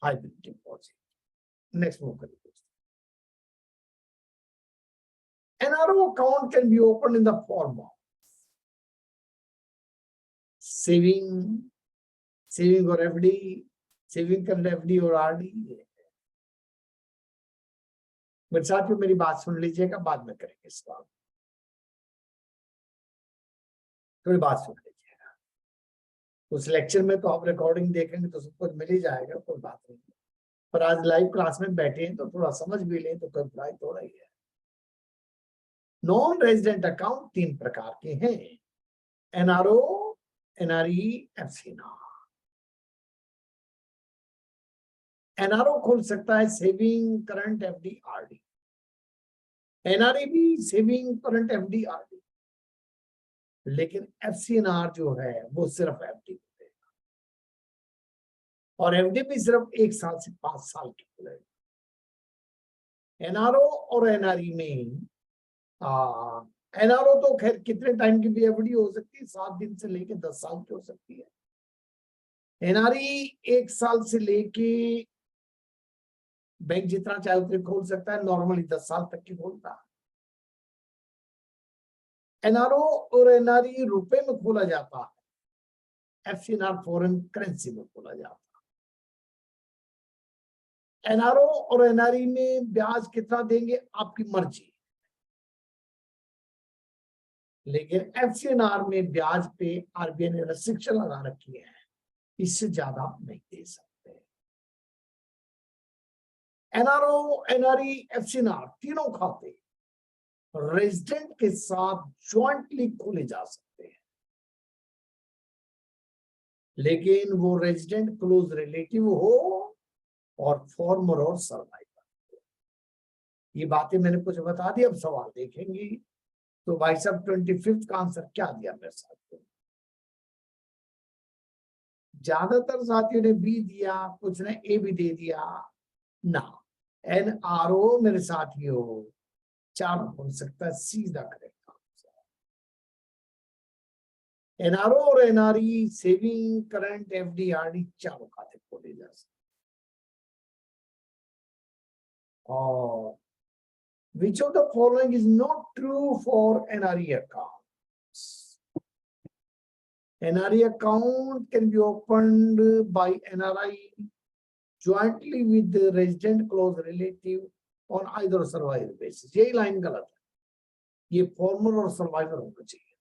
हाइब्रिड डिपॉजिट। नेक्स्ट मूव करिए। NRO account can be opened in the form of saving or FD, saving current FD और आरडी। मेरे साथियों मेरी बात सुन लीजिएगा, बाद में करेंगे इस बात, थोड़ी बात सुन लीजिएगा। उस लेक्चर में तो आप रिकॉर्डिंग देखेंगे तो सब कुछ मिल ही जाएगा, कोई बात नहीं, पर आज लाइव क्लास में बैठे हैं तो थोड़ा समझ भी लें तो कोई बुराई तो रही है। नॉन रेजिडेंट अकाउंट 3 प्रकार के हैं, एनआरओ, एनआरई, एफसीना। एनआरओ खोल सकता है saving, current, FD, RD. NRE भी सेविंग, करंट, एफडी, आरडी। लेकिन एफसीएनआर जो है वो सिर्फ एफडी खुलेगा, और एफडी भी सिर्फ 1 साल से 5 साल की खुलेगा। एनआरओ और एनआरई में एनआरओ तो खैर कितने टाइम की भी एफडी हो सकती है, 7 दिन से लेके 10 साल की हो सकती है। एनआरई 1 साल से लेके बैंक जितना चाहे उतने खोल सकता है, नॉर्मली 10 साल तक की खोलता है। एनआरओ और एनआरई रुपए में खोला जाता है, एफसीएनआर फॉरेन करेंसी में खोला जाता है। एनआरओ और एनआरई में ब्याज कितना देंगे आपकी मर्जी, लेकिन एफसीएनआर में ब्याज पे आरबीआई ने रेस्ट्रिक्शन लगा रखी है, इससे ज्यादा आप नहीं दे सकते। एनआरओ, एनआरई, एफसीएनआर तीनों खाते रेजिडेंट के साथ ज्वाइंटली खोले जा सकते हैं, लेकिन वो रेजिडेंट क्लोज रिलेटिव हो और फॉर्मर और सर्वाइवर। ये बातें मैंने कुछ बता दी, अब सवाल देखेंगे तो भाई साहब 25th का आंसर क्या दिया मेरे साथ? ज्यादातर साथियों ने बी दिया, कुछ ने ए भी दे दिया ना। एनआरओ मेरे साथियों 4 हो सकता है, सीधा करेक्ट आंसर। एनआरओ और NRE saving, current, FD, RD चारों खाते खोले जा सकते। और Which of the following is not true for NRE accounts? NRE account can be opened by NRI jointly with the resident close relative on either survivor basis. यही line गलत है, ये फॉर्मर और सर्वाइवर होना चाहिए।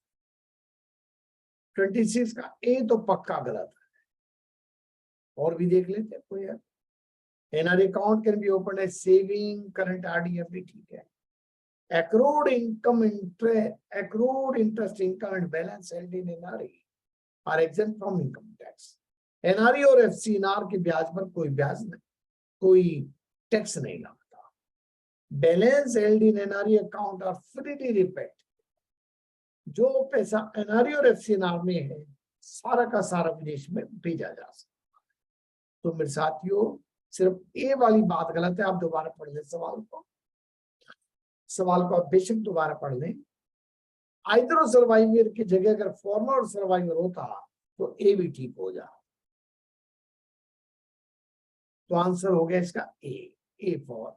26 का ए तो पक्का गलत है, और भी देख लेते हैं कोई यार। NRE account can be opened as saving, current RD भी ठीक है। Accrued interest income and balance held in NRE are exempt from income tax. NRE और FCNR के ब्याज पर कोई ब्याज नहीं, कोई टैक्स नहीं लगता। Balance held in NRE account are freely repaid. जो पैसा NRE और FCNR में है सारा का सारा विदेश में भेजा जा सकता है। तो मेरे साथियों सिर्फ ए वाली बात गलत है, आप दोबारा पढ़ लें सवाल को आप बेशक दोबारा पढ़ लें। आइदर सर्वाइवर की जगह अगर फॉर्मर और सर्वाइवर होता तो ए भी ठीक हो जाता। तो आंसर हो गया इसका ए फॉर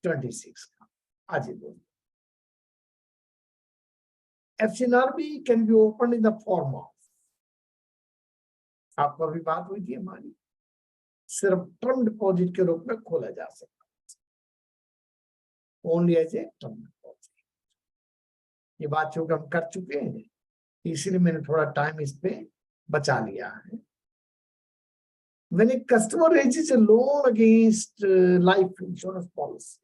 26 का। आज दोस्तों FCNRB can be open in the form of, आपको अभी बात हुई थी हमारी, सिर्फ टर्म डिपॉजिट के रूप में खोला जा सकता है, only as a term deposit. ये बात चूंकि हम कर चुके हैं इसलिए मैंने थोड़ा टाइम इस पे बचा लिया है। When a customer raises a loan against life insurance policy,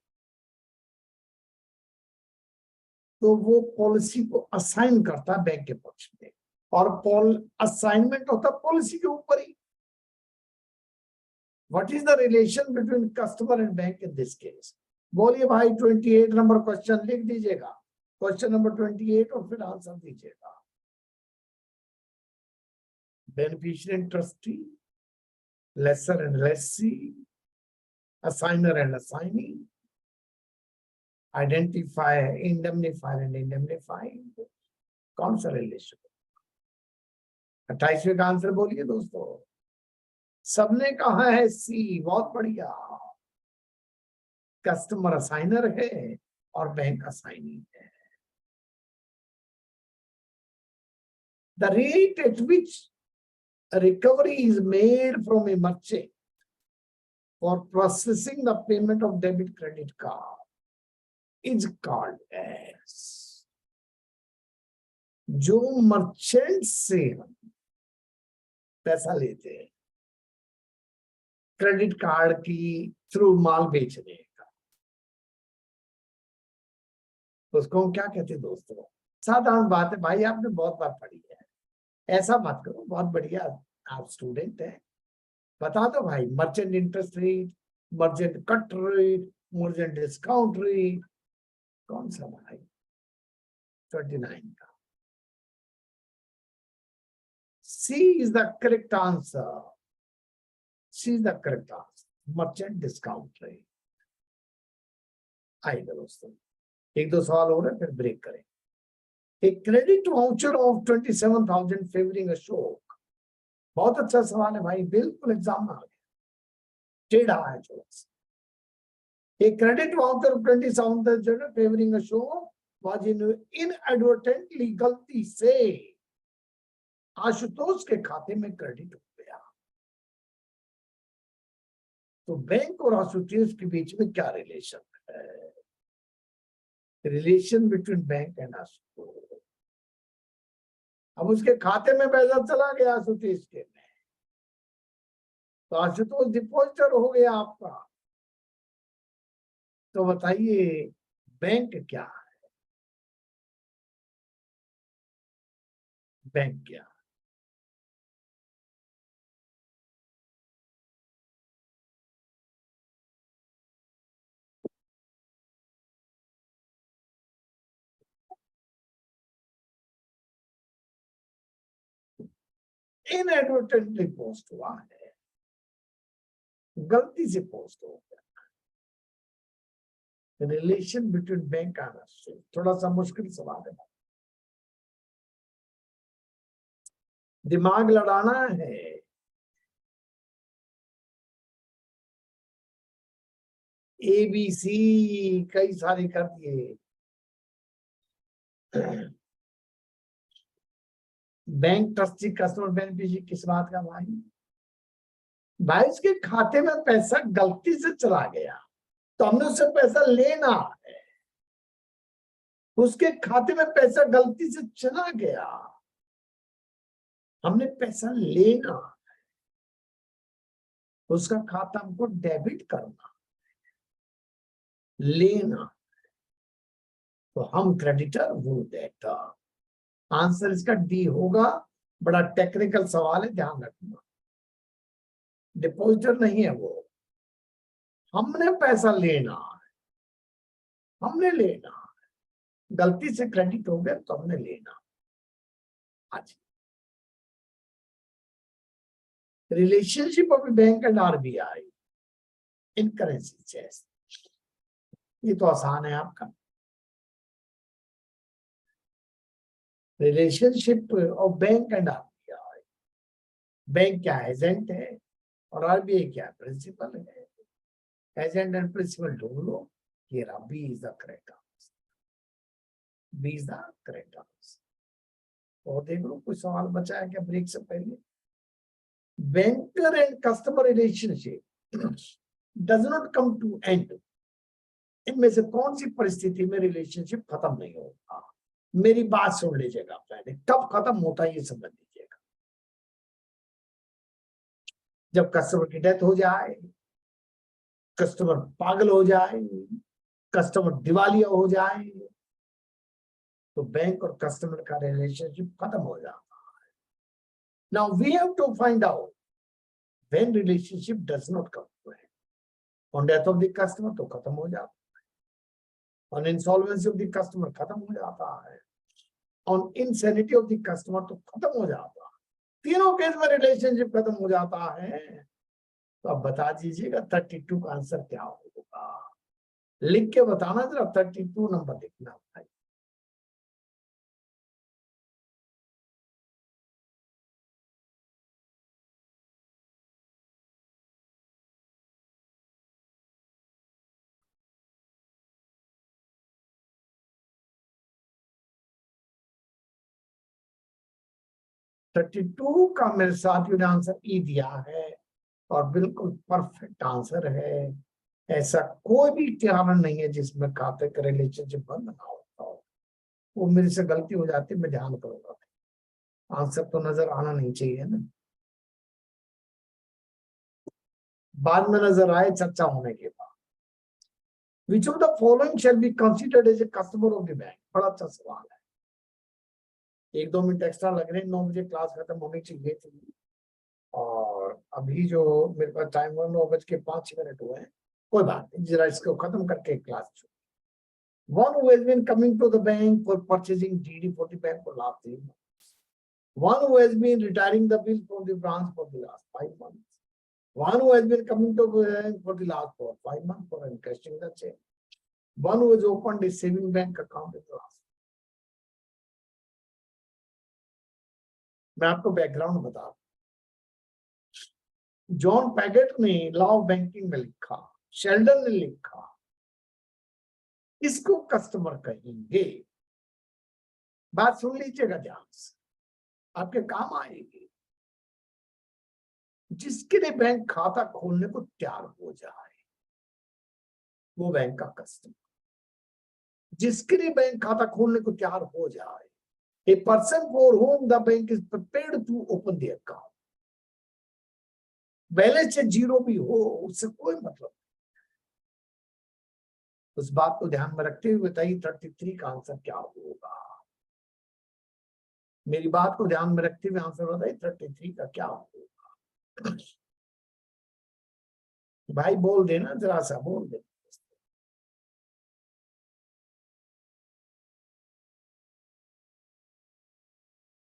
तो वो पॉलिसी को असाइन करता है बैंक के पक्ष में, और असाइनमेंट होता है पॉलिसी के ऊपर ही। What is the relation between customer and bank in this case? बोलिए भाई 28 नंबर क्वेश्चन लिख दीजिएगा, क्वेश्चन नंबर 28 और फिर आंसर दीजिएगा। Beneficiary and trustee, lessor and lessee, assigner and assignee, identifier, indemnifier and indemnified, कौन सा रिलेशन? 28वें का आंसर बोलिए दोस्तों। सबने कहा है सी, बहुत बढ़िया। कस्टमर असाइनर है और बैंक असाइनी है। The rate at which a recovery is made from a merchant for processing the payment of debit credit card is called as, जो मर्चेंट से हम पैसा लेते हैं क्रेडिट कार्ड की थ्रू माल बेचने का, उसको हम क्या कहते हैं दोस्तों? साधारण बात है भाई, आपने बहुत बार पढ़ी है, ऐसा मत करो, बहुत बढ़िया आप स्टूडेंट है, बता दो भाई। Merchant interest rate, merchant cut rate, merchant discount rate, कौन सा भाई? 29 का C is the correct answer. C is the correct answer. Merchant discount rate. आइए दोस्तों, एक दो सवाल हो रहे फिर ब्रेक करें। A credit voucher of 27,000 favoring Ashok. बहुत अच्छा सवाल है भाई, बिल्कुल एग्जाम में आ गया, टेढ़ा है थोड़ा सा। A credit voucher of 27,000 favoring Ashok was inadvertently, गलती से आशुतोष के खाते में क्रेडिट हो गया। तो बैंक और आशुतोष के बीच में क्या रिलेशन है? Relation between bank and Ashutosh. अब उसके खाते में पैसा चला गया आशुतोष के में, तो आशुतोष डिपॉजिटर हो गया आपका। तो बताइए बैंक क्या है? बैंक क्या? इनएडवर्टेंटली पोस्ट हुआ है, गलती से पोस्ट हो गया। Relation between bank and Ashutosh, थोड़ा सा मुश्किल सवाल है, दिमाग लड़ाना है। ABC कई सारे कर दिए। बैंक ट्रस्टी कस्टमर बेनिफिशियरी किस बात का भाई? भाई उसके खाते में पैसा गलती से चला गया तो हमने उससे पैसा लेना है। उसके खाते में पैसा गलती से चला गया, हमने पैसा लेना है। उसका खाता हमको डेबिट करना, लेना, तो हम क्रेडिटर, वो डेटर। आंसर इसका डी होगा। बड़ा टेक्निकल सवाल है, ध्यान रखना। डिपॉजिटर नहीं है वो, हमने पैसा लेना है, हमने लेना है। गलती से क्रेडिट हो गया तो हमने लेना। अच्छा, relationship of bank and RBI in currency chest, ये तो आसान है आपका। Relationship of bank and RBI, bank क्या एजेंट है और आरबीआई क्या प्रिंसिपल है। एजेंट एंड प्रिंसिपल ढूंढ लो, ये रहा, B is the correct answer, B is the correct answer. और देख लो कोई सवाल बचा है क्या ब्रेक से पहले? Banker and customer relationship does not come to end. इनमें से कौन सी परिस्थिति में रिलेशनशिप खत्म नहीं होगा? मेरी बात सुन लीजिएगा पहले, कब खत्म होता है ये समझ लीजिएगा। जब कस्टमर की डेथ हो जाए, कस्टमर पागल हो जाए, कस्टमर दिवालिया हो जाए, तो बैंक और कस्टमर का रिलेशनशिप खत्म हो जाता है। Now we have to find out when relationship does not come to end. On death of the customer तो खत्म हो जाता है, on insolvency of the customer खत्म हो जाता है, on insanity of the customer तो खत्म हो जाता है। तीनों केस में रिलेशनशिप खत्म हो जाता है। तो अब बता दीजिएगा 32 का आंसर क्या होगा? लिख के बताना जरा, 32 नंबर लिखना भाई। थर्टी टू का मेरे साथियों ने आंसर ई दिया है और बिल्कुल परफेक्ट आंसर है। ऐसा कोई भी कारण नहीं है जिसमें खाते का रिलेशनशिप बंद ना होता हो। वो मेरे से गलती हो जाती, मैं ध्यान करूंगा। आंसर तो नजर आना नहीं चाहिए ना, बाद में नजर आए चर्चा होने के बाद। Which of the following shall be considered as a customer of the bank? बड़ा अच्छा सवाल है। 1-2 मिनट एक्स्ट्रा लग रहे हैं, 9 बजे क्लास खत्म होनी चाहिए थी और अभी जो मेरे पास टाइम हुआ 9:05 हुए हैं। कोई बात नहीं, जरा इसको खत्म करके class. One who has been coming to the bank for purchasing DD for the bank for last 3 months. One who has been retiring the bill from the branch for the last 5 months. One who has been coming to the bank for the last 5 months for encashing the check. One who has opened a saving bank account in the last. मैं आपको background बता दूं। John Paget ने law of banking में लिखा, Sheldon ने लिखा, इसको कस्टमर कहेंगे। बात सुन लीजिएगा ध्यान से, आपके काम आएगी। जिसके लिए बैंक खाता खोलने को तैयार हो जाए वो बैंक का कस्टमर। जिसके लिए बैंक खाता खोलने को तैयार हो जाए, a person for home the bank is prepared to open the account. Balance से जीरो भी हो उससे कोई मतलब नहीं। उस बात को ध्यान में रखते हुए बताइए 33 का आंसर क्या होगा? मेरी बात को ध्यान में रखते हुए आंसर बताइए 33 का क्या होगा? भाई बोल देना, जरा सा बोल देना।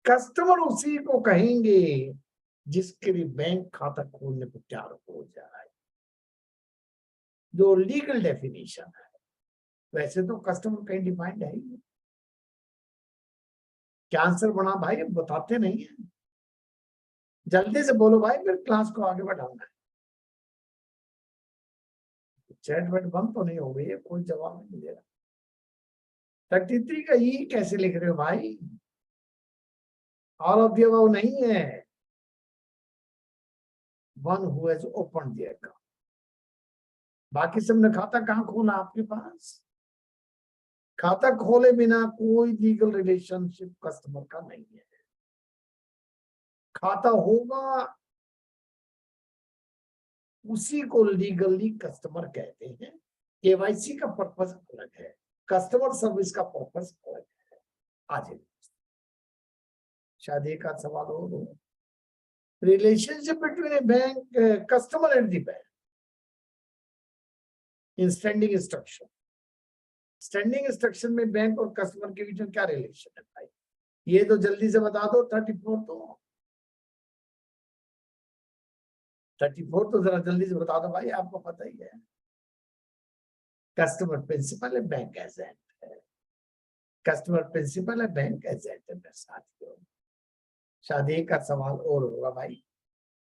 कस्टमर उसी को कहेंगे जिसके लिए बैंक खाता खोलने को तैयार हो जाए, जो लीगल डेफिनेशन है। वैसे तो कस्टमर कहीं डिफाइंड है ही। क्या आंसर बना भाई? बताते नहीं है, जल्दी से बोलो भाई, फिर क्लास को आगे बढ़ाना है। चैट वेट बंद तो नहीं हो गई है, कोई जवाब नहीं दे रहा। 33 का ई कैसे लिख रहे हो भाई? ऑल ऑफ द अबव नहीं है, one who has open the account. बाकी सबने खाता कहाँ खोला आपके पास? खाता खोले बिना कोई लीगल रिलेशनशिप कस्टमर का नहीं है। खाता होगा उसी को लीगली कस्टमर कहते हैं। केवाईसी का पर्पस अलग है, कस्टमर सर्विस का पर्पस अलग है। आज शायद एक आध सवाल हो, relationship between A bank customer and the bank in standing instruction. Standing instruction में बैंक और कस्टमर के बीच में क्या रिलेशन है भाई? ये तो जल्दी से बता दो। 34 तो जरा जल्दी से बता दो भाई, आपको पता ही है। कस्टमर प्रिंसिपल है, बैंक एजेंट है। कस्टमर प्रिंसिपल है, बैंक एजेंट है मेरे साथियों। शायद एक का सवाल और होगा भाई,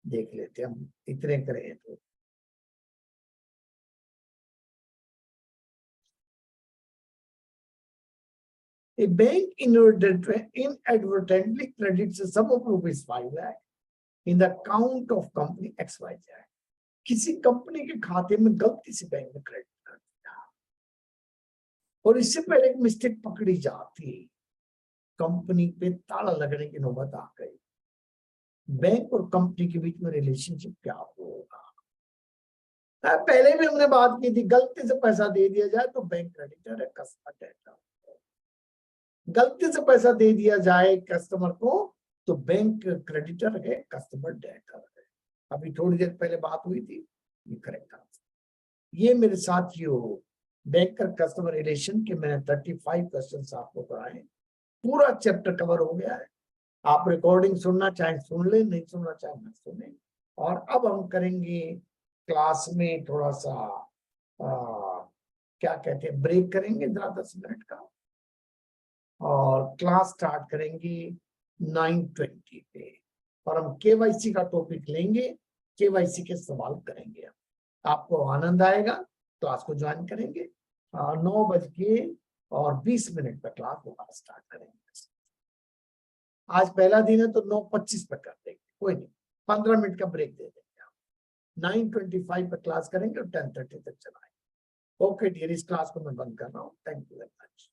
देख लेते हम, इतने करें तो। A bank inadvertently credits a sum of rupees 5 lakh in the account of company XYZ. किसी कंपनी के खाते में गलती से बैंक ने क्रेडिट कर दिया और इससे पहले एक मिस्टेक पकड़ी जाती, कंपनी पे ताला लगने की नौबत आ गई। बैंक और कंपनी के बीच में रिलेशनशिप क्या होगा? पहले भी हमने बात की थी, गलती से पैसा दे दिया जाए तो बैंक क्रेडिटर है, कस्टमर डेटर। गलती से पैसा दे दिया जाए कस्टमर को तो बैंक क्रेडिटर है, कस्टमर डेटर है। अभी थोड़ी देर पहले बात हुई थी, ये करेक्ट आंसर। ये मेरे साथियों बैंकर कस्टमर रिलेशन के मैंने 35 क्वेश्चंस आपको कराए, पूरा चैप्टर कवर हो गया है। आप रिकॉर्डिंग सुनना चाहे सुन ले, नहीं सुनना चाहे ना सुने। और अब हम करेंगे क्लास में थोड़ा सा क्या कहते हैं, ब्रेक करेंगे जरा 10 मिनट का, और क्लास स्टार्ट करेंगे 9:20 पे। और हम केवाईसी का टॉपिक लेंगे, केवाईसी के सवाल करेंगे। आपको आनंद आएगा, क्लास को ज्वाइन करेंगे। 9:20 पर क्लास दोबारा स्टार्ट करेंगे। आज पहला दिन है तो 9:25 पर कर देंगे, कोई नहीं, 15 मिनट का ब्रेक दे देंगे। 9:25 पर क्लास करेंगे और 10:30 तक चलाएंगे। ओके डियर, इस क्लास को मैं बंद कर रहा हूँ। Thank you very much.